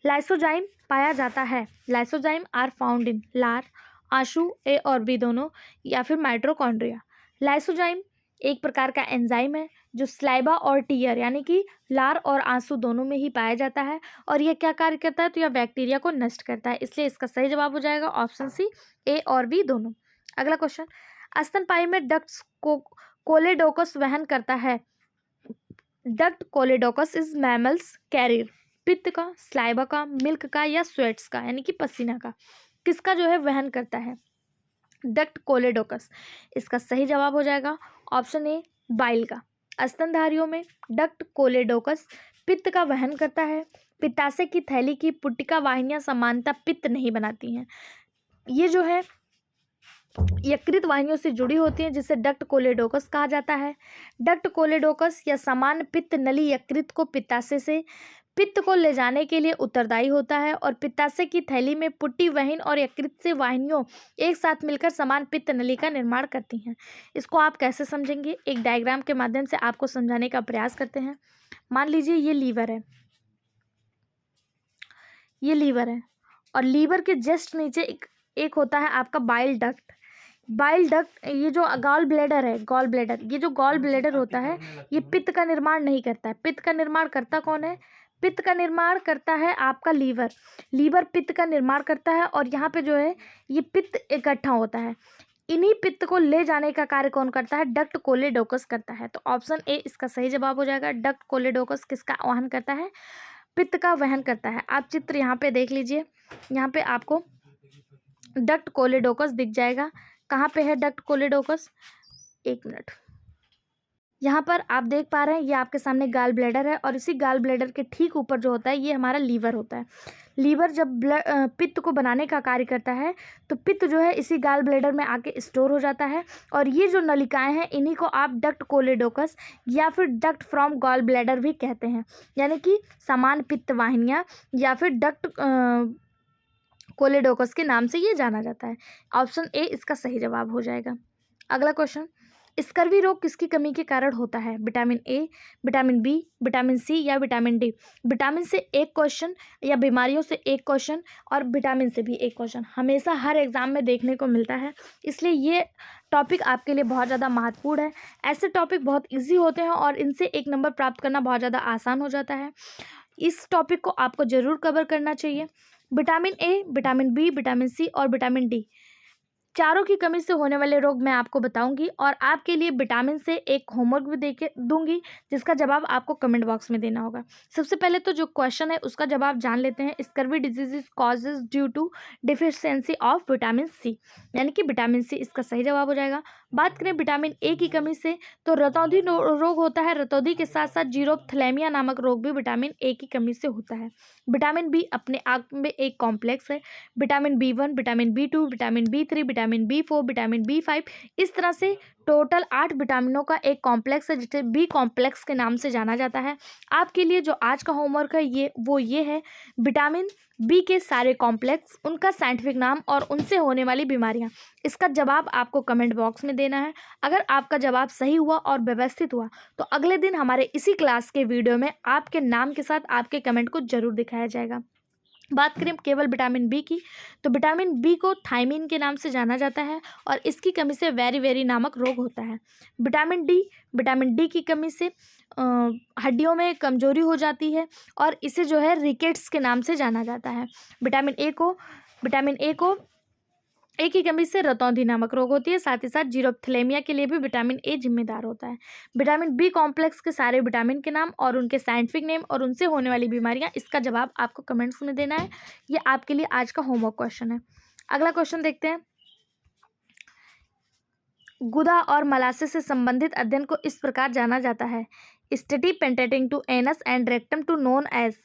लाइसोजाइम पाया जाता है, लाइसोजाइम आर फाउंड इन लार, आंसू, ए और बी दोनों, या फिर माइटोकॉन्ड्रिया। लाइसोजाइम एक प्रकार का एंजाइम है जो स्लाइवा और टीयर यानी कि लार और आंसू दोनों में ही पाया जाता है, और यह क्या कार्य करता है, तो यह बैक्टीरिया को नष्ट करता है। इसलिए इसका सही जवाब हो जाएगा ऑप्शन सी, ए और बी दोनों। अगला क्वेश्चन, स्तनपायी में डक्ट्स को कोलेडोकस वहन करता है। डक्ट कोलेडोकस इज मैमल्स कैरियर, पित्त का, स्लाइवा का, मिल्क का या स्वेट्स का यानी कि पसीना का, किसका जो है वहन करता है डक्ट कोलेडोकस। इसका सही जवाब हो जाएगा ऑप्शन ए, बाइल का। स्तनधारियों में डक्ट कोलेडोकस पित्त का वहन करता है। पित्ताशय की थैली की पुट्टिका वाहिनियां सामान्यतः पित्त नहीं बनाती हैं, ये जो है यकृत वाहिनियों से जुड़ी होती हैं, जिसे डक्ट कोलेडोकस कहा जाता है। डक्ट कोलेडोकस या सामान्य पित्त नली यकृत को पित्ताशय से पित्त को ले जाने के लिए उत्तरदायी होता है, और पित्ताशय की थैली में पुट्टी वहीन और यकृत से वाहिनियों एक साथ मिलकर समान पित्त नली का निर्माण करती हैं। इसको आप कैसे समझेंगे, एक डायग्राम के माध्यम से आपको समझाने का प्रयास करते हैं। मान लीजिए ये लीवर है, ये लीवर है, और लीवर के जस्ट नीचे एक होता है आपका बाइल डक्ट। बाइल डक्ट, ये जो गॉल ब्लैडर है, गॉल ब्लैडर, ये जो गॉल ब्लैडर होता है ये पित्त का निर्माण नहीं करता है। पित्त का निर्माण करता कौन है, पित्त का निर्माण करता है आपका लीवर। लीवर पित्त का निर्माण करता है, और यहाँ पे जो है ये पित्त इकट्ठा होता है। इन्हीं पित्त को ले जाने का कार्य कौन करता है, डक्ट कोलेडोकस करता है। तो ऑप्शन ए इसका सही जवाब हो जाएगा। डक्ट कोलेडोकस किसका वहन करता है, पित्त का वहन करता है। आप चित्र यहाँ पे देख लीजिए, यहाँ पे आपको डक्ट कोलेडोकस दिख जाएगा। कहाँ पे है डक्ट कोलेडोकस, एक मिनट, यहाँ पर आप देख पा रहे हैं ये आपके सामने गाल ब्लैडर है, और इसी गाल ब्लैडर के ठीक ऊपर जो होता है ये हमारा लीवर होता है। लीवर जब पित्त को बनाने का कार्य करता है तो पित्त जो है इसी गाल ब्लैडर में आके स्टोर हो जाता है, और ये जो नलिकाएं हैं इन्हीं को आप डक्ट कोलेडोकस या फिर डक्ट फ्रॉम गॉल ब्लैडर भी कहते हैं, यानी कि समान पित्त वाहिनियाँ या फिर डक्ट कोलेडोकस के नाम से ये जाना जाता है। ऑप्शन ए इसका सही जवाब हो जाएगा। अगला क्वेश्चन, स्कर्वी रोग किसकी कमी के कारण होता है, vitamin A, vitamin B, vitamin C या विटामिन डी। विटामिन से एक क्वेश्चन या बीमारियों से एक क्वेश्चन और विटामिन से भी एक क्वेश्चन हमेशा हर एग्जाम में देखने को मिलता है, इसलिए ये टॉपिक आपके लिए बहुत ज़्यादा महत्वपूर्ण है। ऐसे टॉपिक बहुत ईजी होते हैं और इनसे एक नंबर प्राप्त करना बहुत ज़्यादा आसान हो जाता है। इस टॉपिक को आपको ज़रूर कवर करना चाहिए। Vitamin A, vitamin B, vitamin C और विटामिन डी, चारों की कमी से होने वाले रोग मैं आपको बताऊंगी, और आपके लिए विटामिन से एक होमवर्क भी देके दूंगी जिसका जवाब आपको कमेंट बॉक्स में देना होगा। सबसे पहले तो जो क्वेश्चन है उसका जवाब जान लेते हैं। Scurvy disease is causes due to deficiency of vitamin C, यानी कि विटामिन सी इसका सही जवाब हो जाएगा। बात करें विटामिन ए की कमी से तो रतौंधी रोग होता है। रतौंधी के साथ साथ जीरोप्थेलेमिया नामक रोग भी विटामिन ए की कमी से होता है। विटामिन बी अपने आप में एक कॉम्प्लेक्स है। Vitamin B one, vitamin B two, vitamin बी3, विटामिन बी4, विटामिन बी5, इस तरह से टोटल 8 विटामिनों का एक कॉम्प्लेक्स है जिसे बी कॉम्प्लेक्स के नाम से जाना जाता है। आपके लिए जो आज का होमवर्क है ये है विटामिन बी के सारे कॉम्प्लेक्स, उनका साइंटिफिक नाम और उनसे होने वाली बीमारियां। इसका जवाब आपको कमेंट बॉक्स में देना है। अगर आपका जवाब सही हुआ और व्यवस्थित हुआ तो अगले दिन हमारे इसी क्लास के वीडियो में आपके नाम के साथ आपके कमेंट को जरूर दिखाया जाएगा। बात करें केवल विटामिन बी की तो विटामिन बी को थायमीन के नाम से जाना जाता है, और इसकी कमी से वेरी नामक रोग होता है। विटामिन डी की कमी से हड्डियों में कमजोरी हो जाती है, और इसे जो है रिकेट्स के नाम से जाना जाता है। विटामिन ए की कमी से रतौंधी नामक रोग होती है। साथ ही साथ जीरोप्थेलेमिया के लिए भी विटामिन ए जिम्मेदार होता है। विटामिन बी कॉम्प्लेक्स के सारे विटामिन के नाम और उनके साइंटिफिक नेम और उनसे होने वाली बीमारियां, इसका जवाब आपको कमेंट्स में देना है। ये आपके लिए आज का होमवर्क क्वेश्चन है। अगला क्वेश्चन देखते हैं। गुदा और मलासे से संबंधित अध्ययन को इस प्रकार जाना जाता है, study pertaining to anus and rectum to known as,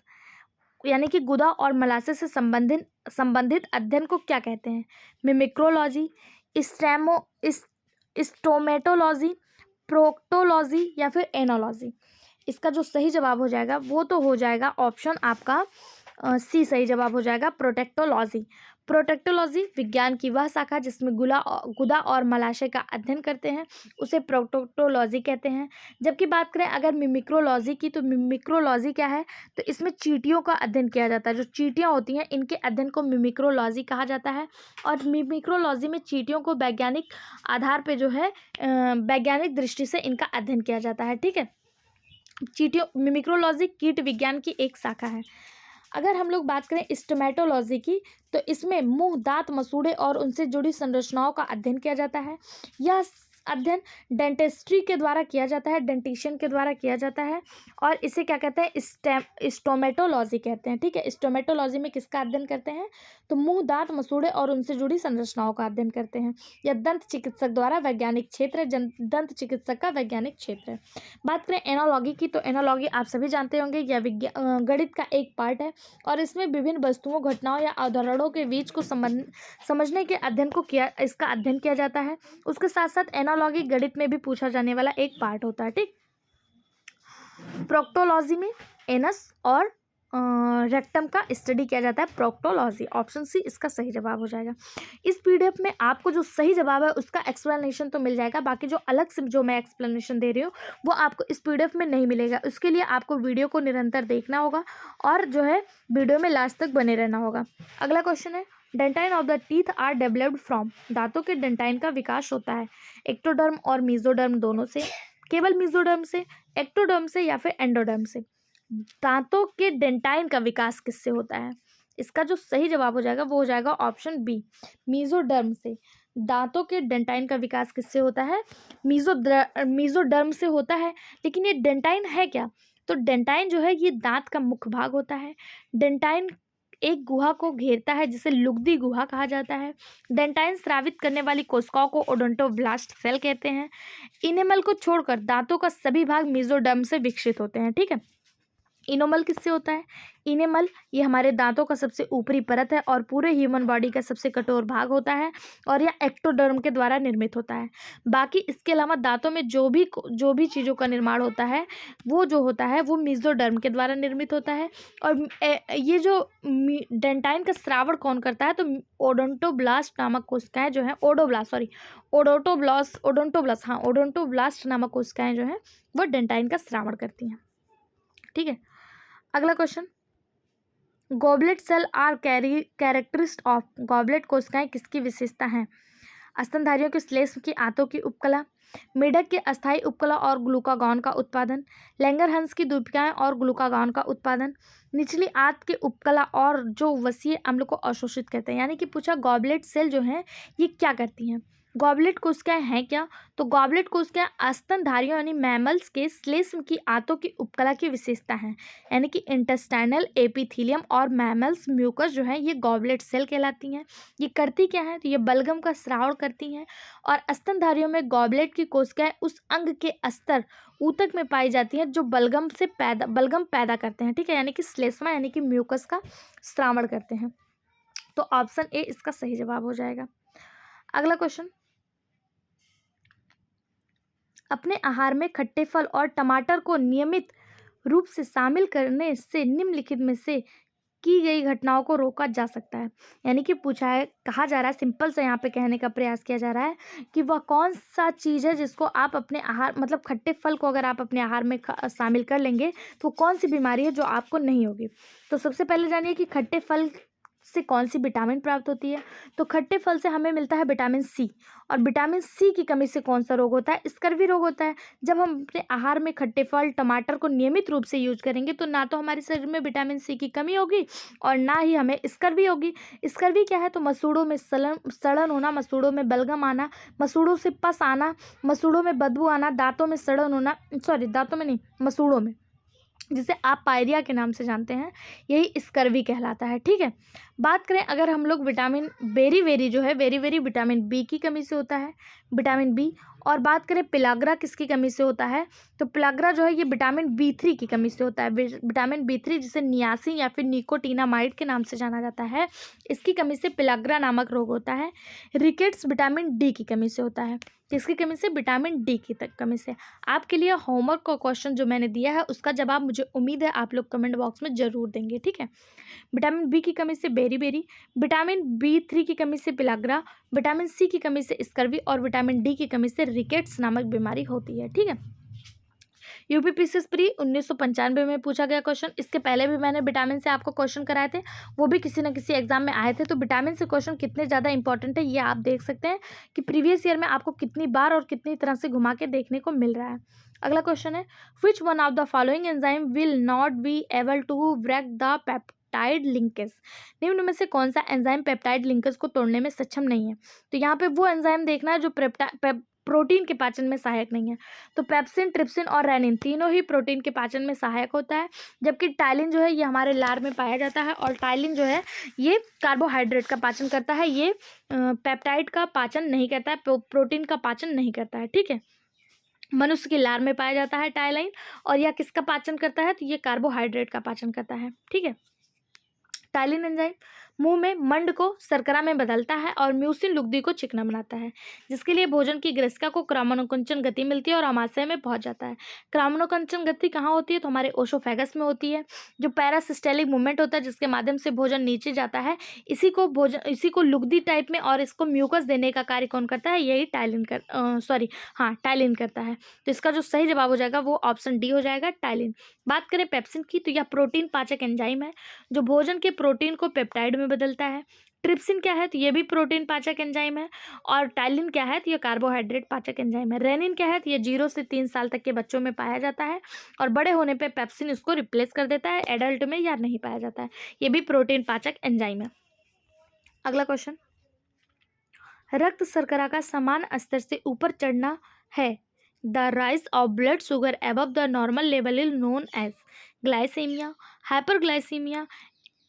यानी कि गुदा और मलासे से संबंधित अध्ययन को क्या कहते हैं, मिमिक्रोलॉजी, स्टोमेटोलॉजी, प्रोक्टोलॉजी या फिर एनोलॉजी। इसका जो सही जवाब हो जाएगा वो तो हो जाएगा ऑप्शन आपका सी सही जवाब हो जाएगा, प्रोटेक्टोलॉजी। प्रोटेक्टोलॉजी विज्ञान की वह शाखा जिसमें गुदा और मलाशय का अध्ययन करते हैं उसे प्रोटेक्टोलॉजी कहते हैं। जबकि बात करें अगर मिमिक्रोलॉजी की, तो मिमिक्रोलॉजी क्या है, तो इसमें चींटियों का अध्ययन किया जाता है। जो चींटियाँ होती हैं इनके अध्ययन को मिमिक्रोलॉजी कहा जाता है। और मिमिक्रोलॉजी में चींटियों को वैज्ञानिक आधार पर जो है वैज्ञानिक दृष्टि से इनका अध्ययन किया जाता है। ठीक है, चींटियों मिमिक्रोलॉजी कीट विज्ञान की एक शाखा है। अगर हम लोग बात करें स्टोमेटोलॉजी की, तो इसमें मुंह, दांत, मसूड़े और उनसे जुड़ी संरचनाओं का अध्ययन किया जाता है। यह अध्ययन डेंटिस्ट्री के द्वारा किया जाता है, डेंटिशियन के द्वारा किया जाता है, और इसे क्या कहते हैं, स्टोमेटोलॉजी कहते हैं। ठीक है, स्टोमेटोलॉजी में किसका अध्ययन करते हैं, तो मुंह, दांत, मसूड़े और उनसे जुड़ी संरचनाओं का अध्ययन करते हैं। यह दंत चिकित्सक द्वारा वैज्ञानिक क्षेत्र है, दंत चिकित्सक का वैज्ञानिक क्षेत्र है। बात करें एनालॉजी की, तो एनालॉजी आप सभी जानते होंगे, यह गणित का एक पार्ट है और इसमें विभिन्न वस्तुओं, घटनाओं या अवधारणाओं के बीच को समझने के अध्ययन को इसका अध्ययन किया जाता है। उसके साथ साथ एनालॉजी गणित में भी पूछा जाने वाला एक पार्ट होता है। ठीक, प्रोक्टोलॉजी में एनस और रेक्टम का स्टडी किया जाता है, प्रोक्टोलॉजी। ऑप्शन सी इसका सही जवाब हो जाएगा। इस पीडीएफ में आपको जो सही जवाब है उसका एक्सप्लेनेशन तो मिल जाएगा, बाकी जो अलग से जो मैं एक्सप्लेनेशन दे रही हूँ वो आपको इस पीडीएफ में नहीं मिलेगा। उसके लिए आपको वीडियो को निरंतर देखना होगा और जो है वीडियो में लास्ट तक बने रहना होगा। अगला क्वेश्चन है, dentine of the teeth are developed from. दांतों के डेंटाइन का विकास होता है एक्टोडर्म और मेसोडर्म दोनों से, केवल मेसोडर्म से, एक्टोडर्म से या फिर एंडोडर्म से। दांतों के डेंटाइन का विकास किससे होता है, इसका जो सही जवाब हो जाएगा वो हो जाएगा ऑप्शन बी, मेसोडर्म से। दांतों के डेंटाइन का विकास किससे होता है, मेसोडर्म से होता है। लेकिन ये डेंटाइन है क्या, तो डेंटाइन जो है ये दांत का मुख्य भाग होता है। डेंटाइन एक गुहा को घेरता है जिसे लुगदी गुहा कहा जाता है। डेंटाइन स्रावित करने वाली कोशिकाओं को ओडोंटोब्लास्ट सेल कहते हैं। इनेमल को छोड़कर दांतों का सभी भाग मेसोडर्म से विकसित होते हैं। ठीक है, इनोमल किससे होता है, इनेमल ये हमारे दांतों का सबसे ऊपरी परत है और पूरे ह्यूमन बॉडी का सबसे कठोर भाग होता है और यह एक्टोडर्म के द्वारा निर्मित होता है। बाकी इसके अलावा दांतों में जो भी चीज़ों का निर्माण होता है वो जो होता है वो मेसोडर्म के द्वारा निर्मित होता है। और ये जो डेंटाइन का स्रावण कौन करता है, तो ओडोंटोब्लास्ट नामक कोशिकाएं जो है, ओडोंटोब्लास्ट नामक कोशिकाएं जो है वो डेंटाइन का स्रावण करती हैं। ठीक है, अगला question, goblet cell are characteristic of. Goblet कोशिकाएं किसकी विशेषता हैं, स्तनधारियों के श्लेष्म की आंतों की उपकला, मेढक के अस्थायी उपकला और ग्लूकागॉन का उत्पादन, लैंगरहंस की दूधिकाएं और ग्लूकागॉन का उत्पादन, निचली आंत के उपकला और जो वसीय अम्ल को अवशोषित करते हैं। यानी कि पूछा गॉबलेट सेल जो है ये क्या करती हैं, गॉबलेट कोशिकाएं हैं क्या, तो गॉबलेट कोशिकाएं स्तनधारियों यानी मैमल्स के श्लेष्म की आंतों की उपकला की विशेषता है। यानी कि इंटेस्टाइनल एपिथेलियम और मैमल्स म्यूकस जो है ये गॉबलेट सेल कहलाती हैं। ये करती क्या है, तो ये बलगम का स्राव करती हैं। और स्तनधारियों में गॉबलेट की कोशिकाएं उस अंग के अस्तर ऊतक में पाई जाती हैं जो बलगम पैदा करते हैं। ठीक है, यानी कि श्लेष्मा यानी कि म्यूकस का स्रावण करते हैं। तो ऑप्शन ए इसका सही जवाब हो जाएगा। अगला क्वेश्चन, अपने आहार में खट्टे फल और टमाटर को नियमित रूप से शामिल करने से निम्नलिखित में से की गई घटनाओं को रोका जा सकता है। यानी कि पूछा है, कहा जा रहा है, सिंपल से यहाँ पे कहने का प्रयास किया जा रहा है कि वह कौन सा चीज़ है जिसको आप अपने आहार मतलब खट्टे फल को अगर आप अपने आहार में शामिल कर लेंगे तो कौन सी बीमारी है जो आपको नहीं होगी। तो सबसे पहले जानिए कि खट्टे फल से कौन सी विटामिन प्राप्त होती है, तो खट्टे फल से हमें मिलता है विटामिन सी। और विटामिन सी की कमी से कौन सा रोग होता है, स्कर्वी रोग होता है। जब हम अपने आहार में खट्टे फल टमाटर को नियमित रूप से यूज करेंगे तो ना तो हमारे शरीर में विटामिन सी की कमी होगी और ना ही हमें स्कर्वी होगी। स्कर्वी क्या है, तो मसूड़ों में सड़न होना, मसूड़ों में बलगम आना, मसूड़ों से पस आना, मसूड़ों में बदबू आना, दांतों में सड़न होना, दांतों में नहीं मसूड़ों में, जिसे आप पायरिया के नाम से जानते हैं, यही स्कर्वी कहलाता है। ठीक है, बात करें अगर हम लोग vitamin very very vitamin B की कमी से होता है, विटामिन बी। और बात करें पिलाग्रा किसकी कमी से होता है, तो पिलाग्रा जो है ये विटामिन B3 की कमी से होता है। विटामिन B3 जिसे नियासिन या फिर निकोटीनामाइड के नाम से जाना जाता है, इसकी कमी से पिलाग्रा नामक रोग होता है। रिकेट्स विटामिन डी की कमी से होता है। किसकी कमी से, विटामिन डी की कमी से। आपके लिए होमवर्क का क्वेश्चन जो मैंने दिया है उसका जवाब मुझे उम्मीद है आप लोग कमेंट बॉक्स में जरूर देंगे, ठीक है। विटामिन बी की कमी से बेरी, विटामिन B3 की कमी से पिलाग्रा, विटामिन सी की कमी से स्कर्वी और विटामिन डी की कमी से रिकेट्स नामक बीमारी होती है, ठीक है। यूपीपीसीएस प्री 1995 में पूछा गया क्वेश्चन। इसके पहले भी मैंने विटामिन से आपको क्वेश्चन कराए थे, वो भी किसी न किसी एग्जाम में आए थे। तो विटामिन से क्वेश्चन कितने ज़्यादा इंपॉर्टेंट है ये आप देख सकते हैं कि प्रीवियस ईयर में आपको कितनी बार और कितनी तरह से घुमा के देखने को मिल रहा है। अगला क्वेश्चन है, which one of the following enzyme will not be able to break the peptide linkage. निम्न में से कौन सा एंजाइम पेप्टाइड लिंकेज को तोड़ने में सक्षम नहीं है। तो यहाँ पे वो एंजाइम देखना है जो प्रोटीन के पाचन में सहायक नहीं है। तो पेप्सिन, ट्रिप्सिन और रेनिन तीनों ही प्रोटीन के पाचन में सहायक होता है, जबकि टाइलिन जो है ये हमारे लार में पाया जाता है। और टाइलिन जो है ये कार्बोहाइड्रेट का पाचन करता है, ये पेप्टाइड का पाचन नहीं करता है, प्रोटीन का पाचन नहीं करता है, ठीक है। मनुष्य की लार में पाया जाता है टाइलिन, और यह किसका पाचन करता है, तो ये कार्बोहाइड्रेट का पाचन करता है, ठीक है। टाइलिन एंजाइम मुंह में मंड को शर्करा में बदलता है और म्यूसिन लुगदी को चिकना बनाता है, जिसके लिए भोजन की ग्रसिका को क्रमानुकुंचन गति मिलती है और आमाशय में पहुंच जाता है। क्रमानुकुंचन गति कहाँ होती है, तो हमारे ओसोफेगस में होती है। जो पैरासिस्टेलिक मूवमेंट होता है जिसके माध्यम से भोजन नीचे जाता है, इसी को लुगदी टाइप में और इसको म्यूकस देने का कार्य कौन करता है, यही टाइलिन करता है। तो इसका जो सही जवाब हो जाएगा वो ऑप्शन डी हो जाएगा, टाइलिन। बात करें पेप्सिन की, तो यह प्रोटीन पाचक एंजाइम है जो भोजन के प्रोटीन को पेप्टाइड में बदलता है। ट्रिप्सिन क्या है, तो ये भी प्रोटीन पाचक एंजाइम है। और टाइलिन क्या है, तो ये कार्बोहाइड्रेट पाचक एंजाइम है। रेनिन क्या है, तो ये 0 से 3 साल तक के बच्चों में पाया जाता है और बड़े होने पे पेप्सिन इसको रिप्लेस कर देता है, एडल्ट में या नहीं पाया जाता है। ये भी प्रोटीन पाचक एंजाइम है। अगला क्वेश्चन, रक्त शर्करा का समान स्तर से ऊपर चढ़ना है। The rise of blood sugar above the normal level is known as glycemia, hyperglycemia,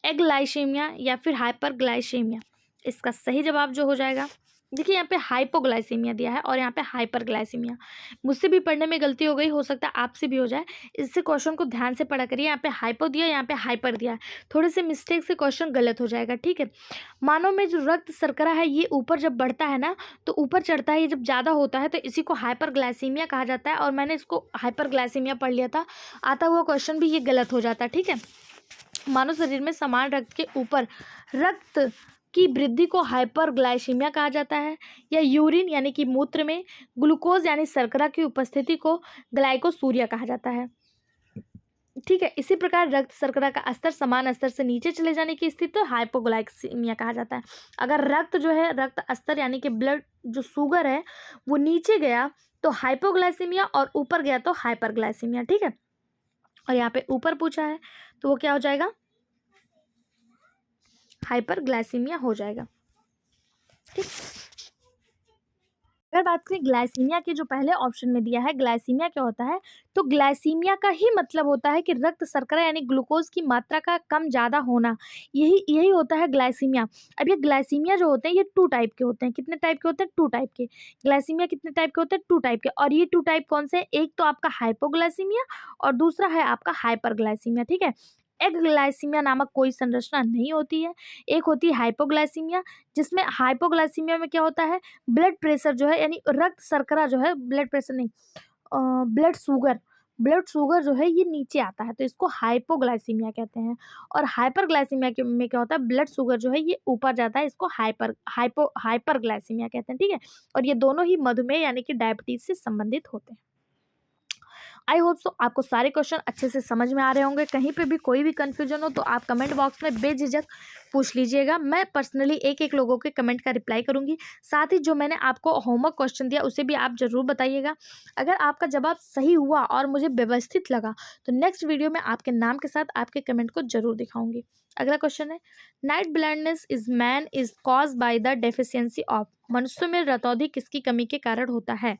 aglycemia या फिर हाइपरग्लाइसेमिया। इसका सही जवाब जो हो जाएगा, देखिए यहाँ पे हाइपोग्लाइसीमिया दिया है और यहाँ पे हाइपरग्लाइसीमिया। मुझसे भी पढ़ने में गलती हो गई, हो सकता है आपसे भी हो जाए, इससे क्वेश्चन को ध्यान से पढ़ा करिए। यहाँ पे हाइपो दिया, यहाँ पे हाइपर दिया है, थोड़े से मिस्टेक से क्वेश्चन गलत हो जाएगा, ठीक है। मानव में जो रक्त शर्करा है ये ऊपर जब बढ़ता है ना, तो ऊपर चढ़ता है, ये जब ज़्यादा होता है तो इसी को हाइपरग्लाइसीमिया कहा जाता है। और मैंने इसको हाइपरग्लाइसीमिया पढ़ लिया था, आता हुआ क्वेश्चन भी ये गलत हो जाता है, ठीक है। मानव शरीर में समान रक्त के ऊपर रक्त की वृद्धि को हाइपरग्लाइसीमिया कहा जाता है। या यूरिन यानी कि मूत्र में ग्लूकोज यानी शर्करा की उपस्थिति को ग्लाइकोसूरिया कहा जाता है, ठीक है। इसी प्रकार रक्त शर्करा का स्तर समान स्तर से नीचे चले जाने की स्थिति तो हाइपोग्लाइसीमिया कहा जाता है। अगर रक्त जो है, रक्त स्तर यानी कि ब्लड जो शुगर है वो नीचे गया तो हाइपोग्लाइसीमिया और ऊपर गया तो हाइपरग्लाइसीमिया, ठीक है। और यहाँ पे ऊपर पूछा है तो वो क्या हो जाएगा, हाइपरग्लाइसीमिया हो जाएगा, ठीक। अगर बात करें ग्लाइसीमिया की, जो पहले ऑप्शन में दिया है ग्लाइसीमिया क्या होता है, तो ग्लाइसीमिया का ही मतलब होता है कि रक्त शर्करा यानी ग्लूकोज की मात्रा का कम ज़्यादा होना, यही होता है ग्लाइसीमिया। अब ये ग्लाइसीमिया जो होते हैं ये 2 टाइप के होते हैं। कितने टाइप के होते हैं, 2 टाइप के। ग्लाइसीमिया कितने टाइप के होते हैं, 2 टाइप के। और ये 2 टाइप कौन से हैं, एक तो आपका हाइपोग्लाइसीमिया और दूसरा है आपका हाइपरग्लाइसीमिया, ठीक है। एग्लाइसीमिया नामक कोई संरचना नहीं होती है, एक होती है हाइपोग्लाइसीमिया, जिसमें हाइपोग्लाइसीमिया में क्या होता है, ब्लड प्रेशर जो है यानी रक्त शर्करा जो है, ब्लड प्रेशर नहीं, ब्लड शुगर जो है ये नीचे आता है, तो इसको हाइपोग्लाइसीमिया कहते हैं। और हाइपरग्लाइसीमिया में क्या होता है, ब्लड शुगर जो है ये ऊपर जाता है, इसको हाइपरग्लाइसीमिया कहते हैं, ठीक है। और ये दोनों ही मधुमेह यानी कि डायबिटीज से संबंधित होते हैं। आई होप सो आपको सारे क्वेश्चन अच्छे से समझ में आ रहे होंगे। कहीं पे भी कोई भी कन्फ्यूजन हो तो आप कमेंट बॉक्स में बेझिझक पूछ लीजिएगा, मैं पर्सनली एक लोगों के कमेंट का रिप्लाई करूंगी। साथ ही जो मैंने आपको होमवर्क क्वेश्चन दिया उसे भी आप ज़रूर बताइएगा। अगर आपका जवाब सही हुआ और मुझे व्यवस्थित लगा तो नेक्स्ट वीडियो में आपके नाम के साथ आपके कमेंट को जरूर दिखाऊंगी। अगला क्वेश्चन है, night blindness is cause by the deficiency of. मनुष्य में रतौंधी किसकी कमी के कारण होता है।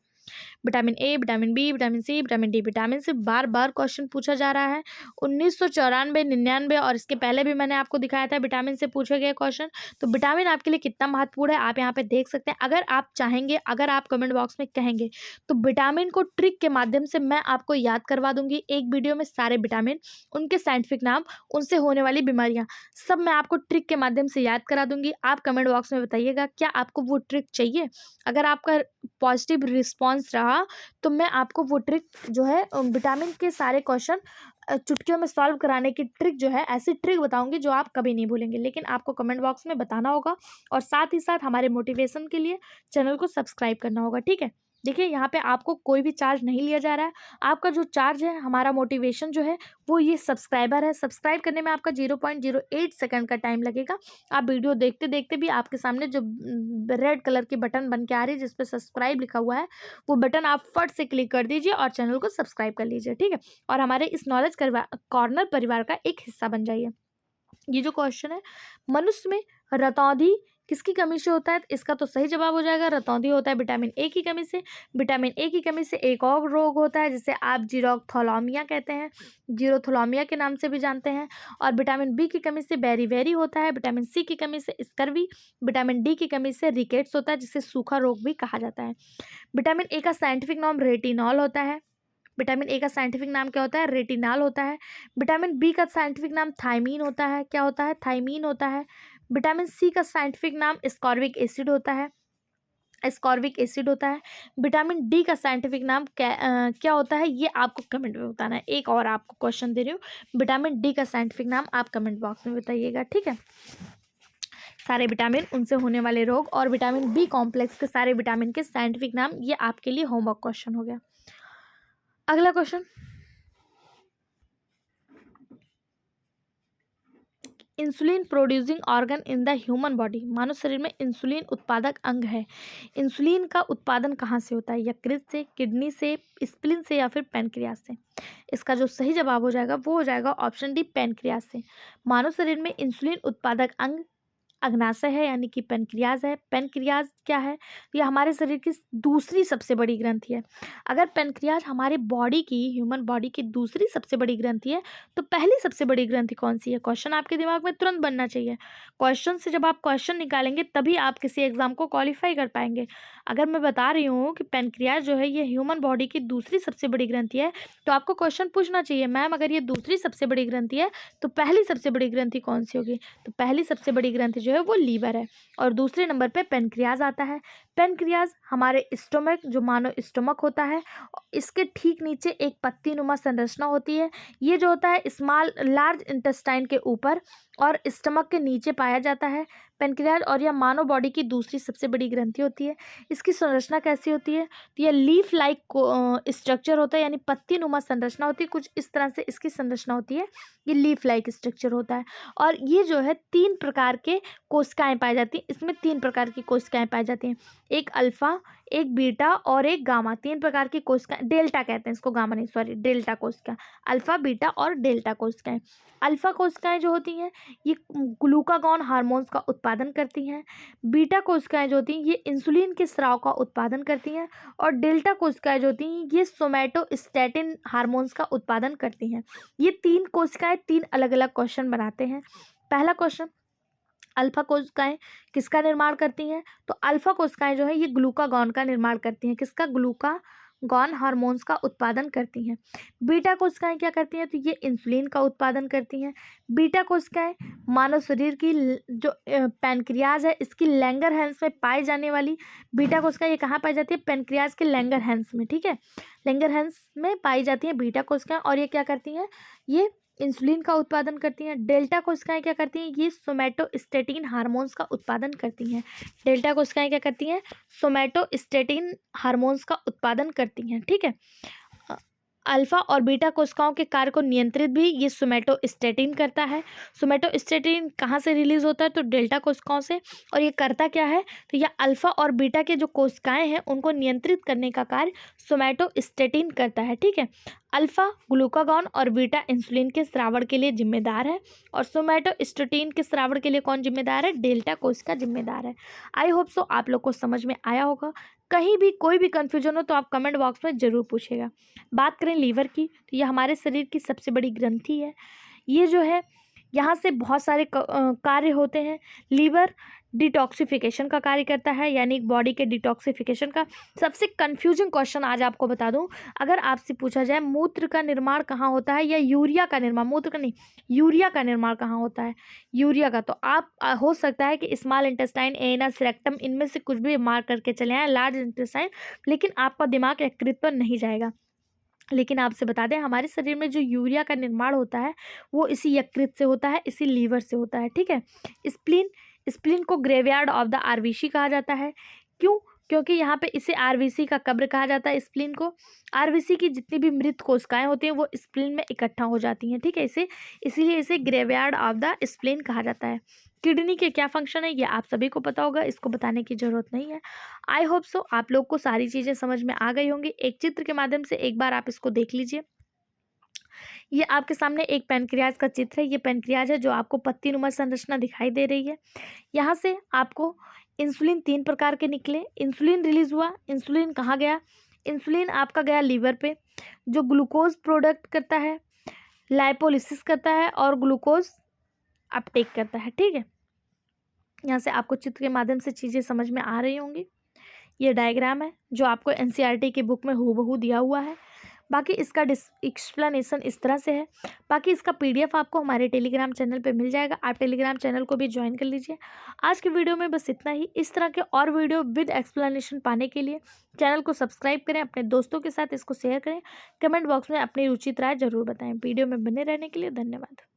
Vitamin A, vitamin B, vitamin C, vitamin D. Vitamin से बार बार क्वेश्चन पूछा जा रहा है। 1994, 99 और इसके पहले भी मैंने आपको दिखाया था विटामिन से पूछे गए क्वेश्चन। तो विटामिन आपके लिए कितना महत्वपूर्ण है आप यहाँ पे देख सकते हैं। अगर आप चाहेंगे, अगर आप कमेंट बॉक्स में कहेंगे तो विटामिन को ट्रिक के माध्यम से मैं आपको याद करवा दूंगी। एक वीडियो में सारे विटामिन, उनके साइंटिफिक नाम, उनसे होने वाली बीमारियां, सब मैं आपको ट्रिक के माध्यम से याद करा दूंगी। आप कमेंट बॉक्स में बताइएगा क्या आपको वो ट्रिक चाहिए। अगर आपका पॉजिटिव रिस्पॉन्स रहा तो मैं आपको वो ट्रिक जो है विटामिन के सारे क्वेश्चन चुटकियों में सॉल्व कराने की ट्रिक जो है, ऐसी ट्रिक बताऊंगी जो आप कभी नहीं भूलेंगे। लेकिन आपको कमेंट बॉक्स में बताना होगा और साथ ही साथ हमारे मोटिवेशन के लिए चैनल को सब्सक्राइब करना होगा, ठीक है। देखिए यहाँ पे आपको कोई भी चार्ज नहीं लिया जा रहा है। आपका जो चार्ज है, हमारा मोटिवेशन जो है वो ये सब्सक्राइबर है। सब्सक्राइब करने में आपका 0.08 सेकंड का टाइम लगेगा। आप वीडियो देखते देखते भी आपके सामने जो रेड कलर की बटन बन के आ रही है जिस पे सब्सक्राइब लिखा हुआ है, वो बटन आप फट से क्लिक कर दीजिए और चैनल को सब्सक्राइब कर लीजिए, ठीक है। और हमारे इस नॉलेज कॉर्नर परिवार का एक हिस्सा बन जाइए। ये जो क्वेश्चन है, मनुष्य में रतौंधी किसकी कमी से होता है, इसका तो सही जवाब हो जाएगा रतौंधी होता है विटामिन ए की कमी से। विटामिन ए की कमी से एक और रोग होता है जिसे आप जीरोथोलामिया कहते हैं, जीरोथोलामिया के नाम से भी जानते हैं। और विटामिन बी की कमी से बेरीवेरी होता है। विटामिन सी की कमी से स्कर्वी। विटामिन डी की कमी से रिकेट्स होता है जिसे सूखा रोग भी कहा जाता है। विटामिन ए का साइंटिफिक नाम रेटिनॉल होता है। विटामिन ए का साइंटिफिक नाम क्या होता है, रेटिनॉल होता है। विटामिन बी का साइंटिफिक नाम थायमीन होता है। क्या होता है, थायमीन होता है। विटामिन सी का साइंटिफिक नाम स्कॉर्बिक एसिड होता है, स्कॉर्बिक एसिड होता है। विटामिन डी का साइंटिफिक नाम क्या होता है, ये आपको कमेंट में बताना है। एक और आपको क्वेश्चन दे रही हूँ, विटामिन डी का साइंटिफिक नाम आप कमेंट बॉक्स में बताइएगा, ठीक है। सारे विटामिन, उनसे होने वाले रोग और विटामिन बी कॉम्प्लेक्स के सारे विटामिन के साइंटिफिक नाम, ये आपके लिए होमवर्क क्वेश्चन हो गया। अगला question, insulin producing organ in the human body. मानव शरीर में इंसुलिन उत्पादक अंग है। इंसुलिन का उत्पादन कहाँ से होता है, यकृत से, किडनी से, स्प्लीन से या फिर पैनक्रियास से। इसका जो सही जवाब हो जाएगा वो हो जाएगा ऑप्शन डी, पैनक्रियास से। मानव शरीर में इंसुलिन उत्पादक अंग अग्नाशय है, यानी कि पेनक्रियाज है। पेनक्रियाज क्या है, यह हमारे शरीर की दूसरी सबसे बड़ी ग्रंथि है। अगर पेनक्रियाज हमारे बॉडी की, ह्यूमन बॉडी की दूसरी सबसे बड़ी ग्रंथि है तो पहली सबसे बड़ी ग्रंथि कौन सी है। क्वेश्चन आपके दिमाग में तुरंत बनना चाहिए। क्वेश्चन से जब आप क्वेश्चन निकालेंगे तभी आप किसी एग्जाम को क्वालिफाई कर पाएंगे। अगर मैं बता रही हूँ कि पेनक्रियाज जो है ये ह्यूमन बॉडी की दूसरी सबसे बड़ी ग्रंथि है तो आपको क्वेश्चन पूछना चाहिए, मैम अगर ये दूसरी सबसे बड़ी ग्रंथि है तो पहली सबसे बड़ी ग्रंथि कौन सी होगी। तो पहली सबसे बड़ी ग्रंथि जो है वो लीवर है और दूसरे नंबर पे पेनक्रियाज आता है। पेनक्रियाज हमारे स्टोमक, जो मानो स्टोमक होता है, इसके ठीक नीचे एक पत्ती नुमा संरचना होती है। ये जो होता है लार्ज इंटेस्टाइन के ऊपर और स्टमक के नीचे पाया जाता है पेनक्रियाज, और यह मानव बॉडी की दूसरी सबसे बड़ी ग्रंथि होती है। इसकी संरचना कैसी होती है, तो यह लीफ लाइक स्ट्रक्चर होता है, यानी पत्ती नुमा संरचना होती है, कुछ इस तरह से इसकी संरचना होती है। ये लीफ लाइक स्ट्रक्चर होता है और ये जो है 3 प्रकार के कोशिकाएं पाई जाती हैं। इसमें 3 प्रकार की कोशिकाएं पाई जाती हैं, एक अल्फा, एक बीटा और एक गामा। 3 प्रकार की कोशिकाएं, डेल्टा कहते हैं इसको, गामा नहीं, सॉरी, डेल्टा कोशिका। अल्फा, बीटा और डेल्टा कोशिकाएं। अल्फा कोशिकाएं जो होती हैं ये ग्लूकागॉन हार्मोन्स का उत्पादन करती हैं। बीटा कोशिकाएं जो होती हैं ये इंसुलिन के स्राव का उत्पादन करती हैं और डेल्टा कोशिकाएं जो होती हैं ये सोमैटोस्टैटिन हार्मोन्स का उत्पादन करती हैं। ये 3 कोशिकाएं 3 अलग अलग क्वेश्चन बनाते हैं। पहला क्वेश्चन, अल्फा कोशिकाएं किसका निर्माण करती हैं, तो अल्फा कोशिकाएं जो है ये ग्लूकागॉन का निर्माण करती हैं। किसका, ग्लूकागॉन हार्मोन्स का उत्पादन करती हैं। बीटा कोशिकाएं क्या करती हैं, तो ये इंसुलिन का उत्पादन करती हैं। बीटा कोशिकाएं मानव शरीर की जो पैनक्रियाज है इसकी लैंगरहैंस में पाई जाने वाली बीटा कोशिकाएं, ये कहाँ पाई जाती है, पैनक्रियाज के लैंगरहैंस में, ठीक है, लैंगरहैंस में पाई जाती हैं बीटा कोशिकाएं। और ये क्या करती हैं, ये इंसुलिन का उत्पादन करती हैं। डेल्टा कोशिकाएं क्या करती हैं, ये सोमैटोस्टैटिन हार्मोन्स का उत्पादन करती हैं। डेल्टा कोशिकाएं क्या करती हैं, सोमैटोस्टैटिन हार्मोन्स का उत्पादन करती हैं, ठीक है। अल्फा और बीटा कोशिकाओं के कार्य को नियंत्रित भी ये सोमैटोस्टैटिन करता है। सोमैटोस्टैटिन कहाँ से रिलीज होता है, तो डेल्टा कोशिकाओं से। और ये करता क्या है, तो यह अल्फा और बीटा के जो कोशिकाएं हैं उनको नियंत्रित करने का कार्य सोमैटोस्टैटिन करता है, ठीक है। अल्फा ग्लूकागॉन और बीटा इंसुलिन के स्रावण के लिए जिम्मेदार है और सोमैटोस्टैटिन के स्रावण के लिए कौन जिम्मेदार है, डेल्टा कोशिका जिम्मेदार है। आई होप सो आप लोग को समझ में आया होगा। कहीं भी कोई भी कन्फ्यूजन हो तो आप कमेंट बॉक्स में ज़रूर पूछिएगा। बात करें लीवर की, तो ये हमारे शरीर की सबसे बड़ी ग्रंथि है। ये जो है यहाँ से बहुत सारे कार्य होते हैं। लीवर डिटॉक्सिफिकेशन का कार्य करता है, यानी बॉडी के डिटॉक्सिफिकेशन का। सबसे कंफ्यूजिंग क्वेश्चन आज आपको बता दूं, अगर आपसे पूछा जाए मूत्र का निर्माण कहाँ होता है या यूरिया का निर्माण, मूत्र का नहीं, यूरिया का निर्माण कहाँ होता है, यूरिया का, तो आप हो सकता है कि स्मॉल इंटेस्टाइन, एनस, रेक्टम, इनमें से कुछ भी मार्क करके चले आए, लार्ज इंटेस्टाइन, लेकिन आपका दिमाग यकृत पर नहीं जाएगा। लेकिन आपसे बता दें, हमारे शरीर में जो यूरिया का निर्माण होता है वो इसी यकृत से होता है, इसी लीवर से होता है, ठीक है। स्प्लीन, स्प्लीन को ग्रेवयार्ड ऑफ द आरबीसी कहा जाता है। क्यों? क्योंकि यहाँ पे इसे आरबीसी का कब्र कहा जाता है। स्प्लीन को, आरबीसी की जितनी भी मृत कोशिकाएं होती हैं वो स्प्लीन में इकट्ठा हो जाती हैं, ठीक है। इसीलिए इसे ग्रेवयार्ड ऑफ द स्प्लीन कहा जाता है। किडनी के क्या फंक्शन है ये आप सभी को पता होगा, इसको बताने की ज़रूरत नहीं है। आई होप सो आप लोग को सारी चीज़ें समझ में आ गई होंगी। एक चित्र के माध्यम से एक बार आप इसको देख लीजिए। ये आपके सामने एक पैनक्रियाज का चित्र है। ये पैनक्रियाज है जो आपको पत्तीनुमा संरचना दिखाई दे रही है। यहाँ से आपको इंसुलिन 3 प्रकार के निकले। इंसुलिन रिलीज हुआ। इंसुलिन कहाँ गया? इंसुलिन आपका गया लीवर पे, जो ग्लूकोज प्रोडक्ट करता है, लाइपोलिसिस करता है और ग्लूकोज अपटेक करता है, ठीक है। यहाँ से आपको चित्र के माध्यम से चीज़ें समझ में आ रही होंगी। ये डायग्राम है जो आपको एनसीईआरटी की बुक में हूबहू दिया हुआ है। बाकी इसका एक्सप्लेनेशन इस तरह से है। बाकी इसका पीडीएफ आपको हमारे टेलीग्राम चैनल पे मिल जाएगा। आप टेलीग्राम चैनल को भी ज्वाइन कर लीजिए। आज के वीडियो में बस इतना ही। इस तरह के और वीडियो विद एक्सप्लेनेशन पाने के लिए चैनल को सब्सक्राइब करें, अपने दोस्तों के साथ इसको शेयर करें, कमेंट बॉक्स में अपनी उचित राय जरूर बताएं। वीडियो में बने रहने के लिए धन्यवाद।